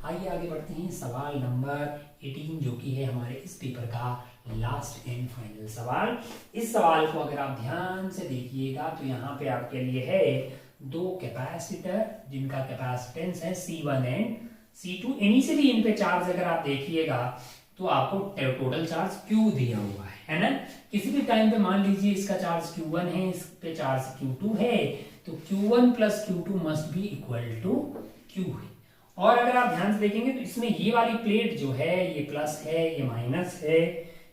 आइए आगे बढ़ते हैं, सवाल नंबर 18 जो कि है हमारे इस पेपर का लास्ट एंड फाइनल सवाल। इस सवाल को अगर आप ध्यान से देखिएगा तो यहाँ पे आपके लिए है दो कैपेसिटर जिनका कैपेसिटेंस है C1 and C2। Initially in पे चार्ज अगर आप देखिएगा तो आपको टोटल चार्ज Q दिया हुआ है ना। किसी भी टाइम पे मान लीजिए इसका चार्ज Q1 है, इस पे चार्ज Q2 है, तो Q1 plus Q2 must be equal to Q है। और अगर आप ध्यान से देखेंगे तो इसमें ये वाली प्लेट जो है ये प्लस है, ये माइनस है,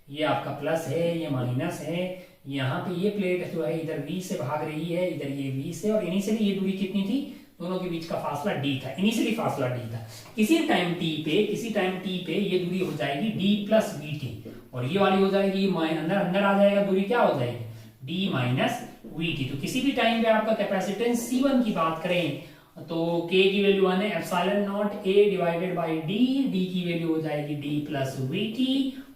ये आपका प्लस है, ये माइनस है, यहाँ पे ये प्लेट जो है इधर V से भाग रही है, इधर ये V से, और इनिशियली ये दूरी कितनी थी, दोनों के बीच का फासला D था, इनिशियली फासला D था। किसी टाइम t पे ये दूरी हो जाएगी D प्लस VT, और ये वाली हो जाएगी अंदर आ जाएगा, दूरी क्या हो जाएगी D माइनस VT। तो किसी भी टाइम पे आपका कैपेसिटेंस C1 की बात करें तो K की वैल्यू 1 है epsilon not A divided by D, D की वैल्यू हो जाएगी D प्लस VT,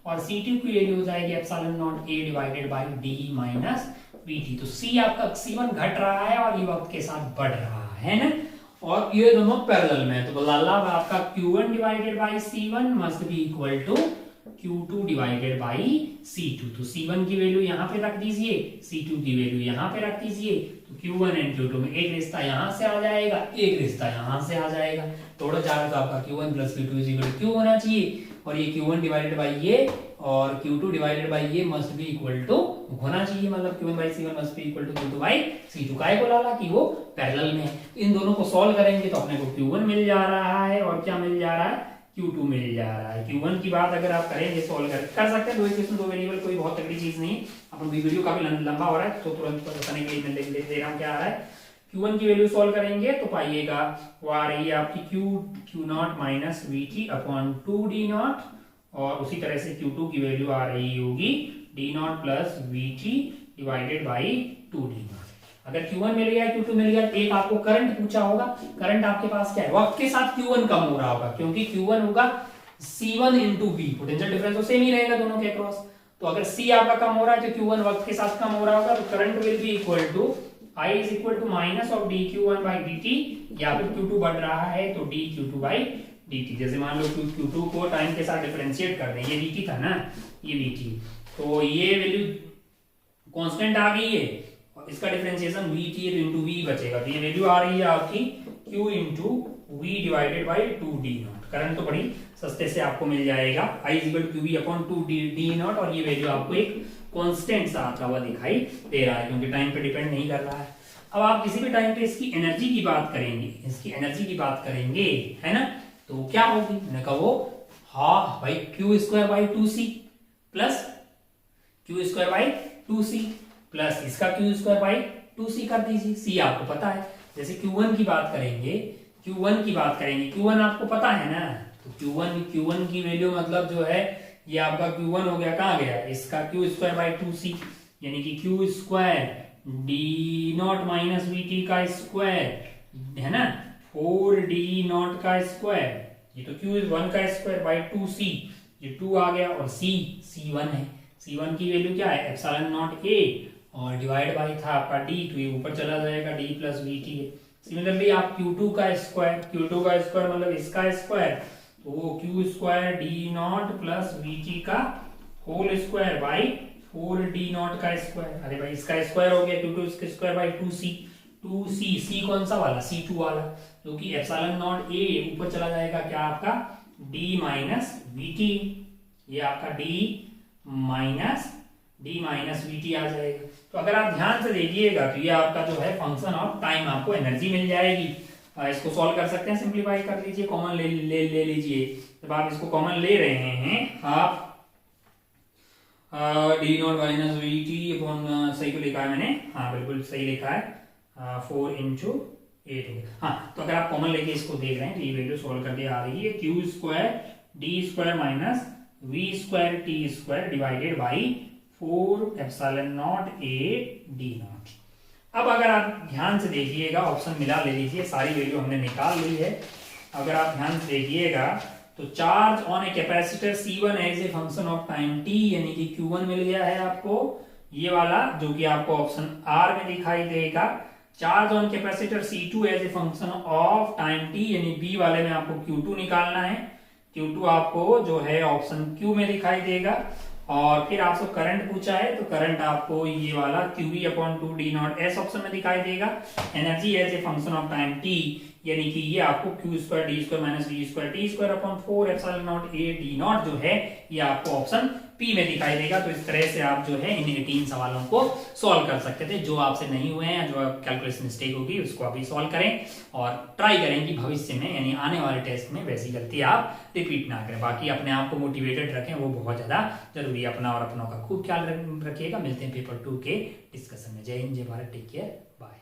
और C2 की वैल्यू हो जाएगी epsilon not A divided by D minus VT। तो C आपका C1 घट रहा है और ये वक्त के साथ बढ़ रहा है ना, और ये दोनों पैरेलल में है, तो बोला आपका Q1 divided by C1 must be equal to Q2 divided by C2। तो C1 की वैल्यू यहाँ पे रख दीजिए, C2 की वैल्यू यहाँ पे रख दीजिए, तो Q1 एंड Q2 में एक रिश्ता यहाँ से आ जाएगा, एक रिश्ता यहाँ से आ जाएगा, टोटल चार्ज तो आपका Q1 plus Q2 is equal to Q होना चाहिए, और ये Q1 डिवाइडेड बाय ये और Q2 डिवाइडेड बाय ये मस्ट बी इक्वल टू होना चाहिए, मतलब Q1 by C1 must be equal to Q2 by C2। काहे को लाला कि वो पैरेलल में है। इन दोनों को सॉल्व करेंगे तो अपने को Q1 मिल जा रहा है और क्या मिल जा रहा है, Q2 मिल जा रहा है। Q1 की बात अगर आप करेंगे सॉल्व कर सकते हैं, दो इक्वेशन दो वेरिएबल, कोई बहुत तगड़ी चीज नहीं। अपन वीडियो काफी लंबा हो रहा है तो तुरंत बताने के लिए मैं लिख दे रहा हूँ क्या आ रहा है। Q1 की वैल्यू सॉल्व करेंगे तो पाइएगा वो आ रही है आपकी Q not minus VT upon 2D0, और उसी तरह से Q2 की वैल्यू आ रही होगी D0 plus VT divided by 2D0। अगर Q1 मिल गया, Q2 मिल गया, एक आपको करंट पूछा होगा, करंट आपके पास क्या है, वक्त के साथ Q1 कम हो रहा होगा, क्योंकि Q1 होगा C1 into V, potential difference तो सेम ही रहेगा दोनों के अक्रॉस। तो अगर C आपका कम हो रहा है तो Q1 वक्त के साथ कम हो रहा होगा, तो current will be equal to I is equal to minus of dQ1 by dt, या फिर Q2 बढ़ रहा है तो dQ2 बाई dt। जैसे मान लो Q2 को टाइम के साथ डिफरेंशिएट कर दें, ये dt था ना, ये dt, तो ये वैल्यू कांस्टेंट आ गई है और इसका डिफरेंशिएशन VT इंटू V बचेगा, तो ये वैल्यू आ रही है आपकी Q into V divided by 2D0। Current तो बड़ी सस्ते से आपको मिल जाएगा, I is equal to QV upon 2D0, और ये वैल्यू आपको एक कांस्टेंट सा आता हुआ दिखाई दे रहा है क्योंकि टाइम पे डिपेंड नहीं कर रहा है। अब आप किसी भी टाइम पे इसकी एनर्जी की बात करेंगे, है ना, तो क्या होगी, मैंने कहा वो हाफ भाई Q square by 2C plus Q square by 2C plus इसका Q स्क्वायर बाई 2C कर दीजिए। C आपको पता है, जैसे Q1 की बात करेंगे, Q1 आपको पता है ना, तो Q1 की वैल्यू मतलब जो है ये आपका Q1 हो गया, कहाँ गया, इसका Q स्क्वायर बाई 2C, यानी कि Q square D0 minus VT का स्क्वायर है ना, 4D0 का स्क्वायर, ये तो Q1 का स्क्वायर बाई 2C, ये 2 आ गया, और C1 है, C1 की वैल्यू क्या है एप्सिलॉन नॉट A, और डिवाइड बाई था आपका D, तो ये ऊपर चला जाएगा D प्लस VT है। सिमिलरली आप Q2 का स्क्वायर मतलब इसका स्क्वायर, तो वो Q square D0 plus VT का होल स्क्वायर बाई 4d0 का स्क्वायर। अरे भाई इसका स्क्वायर हो गया Q2 इसका स्क्वायर बाई 2c सी कौन सा वाला C2 वाला, जो कि एप्सिलॉन नॉट ए ऊपर चला जाएगा क्या आपका d माइनस वीटी, ये आपका d माइनस वीटी आ जाएगा। तो अगर आप ध्यान से देखिएगा तो ये आपका जो है फंक्शन ऑफ टाइम, आपको एनर्जी मिल जाएगी। इसको सॉल्व कर सकते हैं, सिंप्लीफाई कर लीजिए, कॉमन ले लीजिए। जब आप इसको कॉमन ले रहे हैं आप D not minus we T upon, सही को लिखा है मैंने, हाँ बिल्कुल सही लिखा है, 4 इंटू 8 हो गया। हाँ तो अगर आप कॉमन लेके इसको देख रहे हैं तो ये वैल्यू सॉल्व करके आ रही है Q square D square minus V square T square divided by 4 epsilon naught A D naught. अब अगर आप ध्यान से देखिएगा, ऑप्शन मिला ले लीजिए, सारी वैल्यू हमने निकाल ली है। अगर आप ध्यान से देखिएगा तो charge on a capacitor C1 as a function of time t, यानी कि Q1 मिल गया है आपको, ये वाला जो कि आपको ऑप्शन R में दिखाई देगा। Charge on capacitor C2 as a function of time t, यानी B वाले में आपको Q2 निकालना है। Q2 आपको जो है ऑप्शन Q में दिखाई देगा। और फिर आपसे करंट पूछा है तो करंट आपको ये वाला QE upon 2d0 S option में दिखाई देगा। Energy as a function of time t, यानी कि ये आपको Q square D square minus V square T square upon 4 epsilon naught A D naught जो है ये आपको ऑप्शन P में दिखाई देगा। तो इस तरह से आप जो है इन 18 सवालों को सॉल्व कर सकते थे। जो आपसे नहीं हुए हैं, जो कैलकुलेशन मिस्टेक होगी उसको अभी सॉल्व करें और ट्राई करें कि भविष्य में यानी आने वाले टेस्ट में वैसी गलती आप रिपीट ना करें। बाकी अपने आप को मोटिवेटेड रखें, वो बहुत ज्यादा जरूरी है। अपना और अपनों का खूब ख्याल रखिएगा। मिलते हैं पेपर 2 के डिस्कशन में। जय हिंद, जय भारत, टेक केयर, बाय।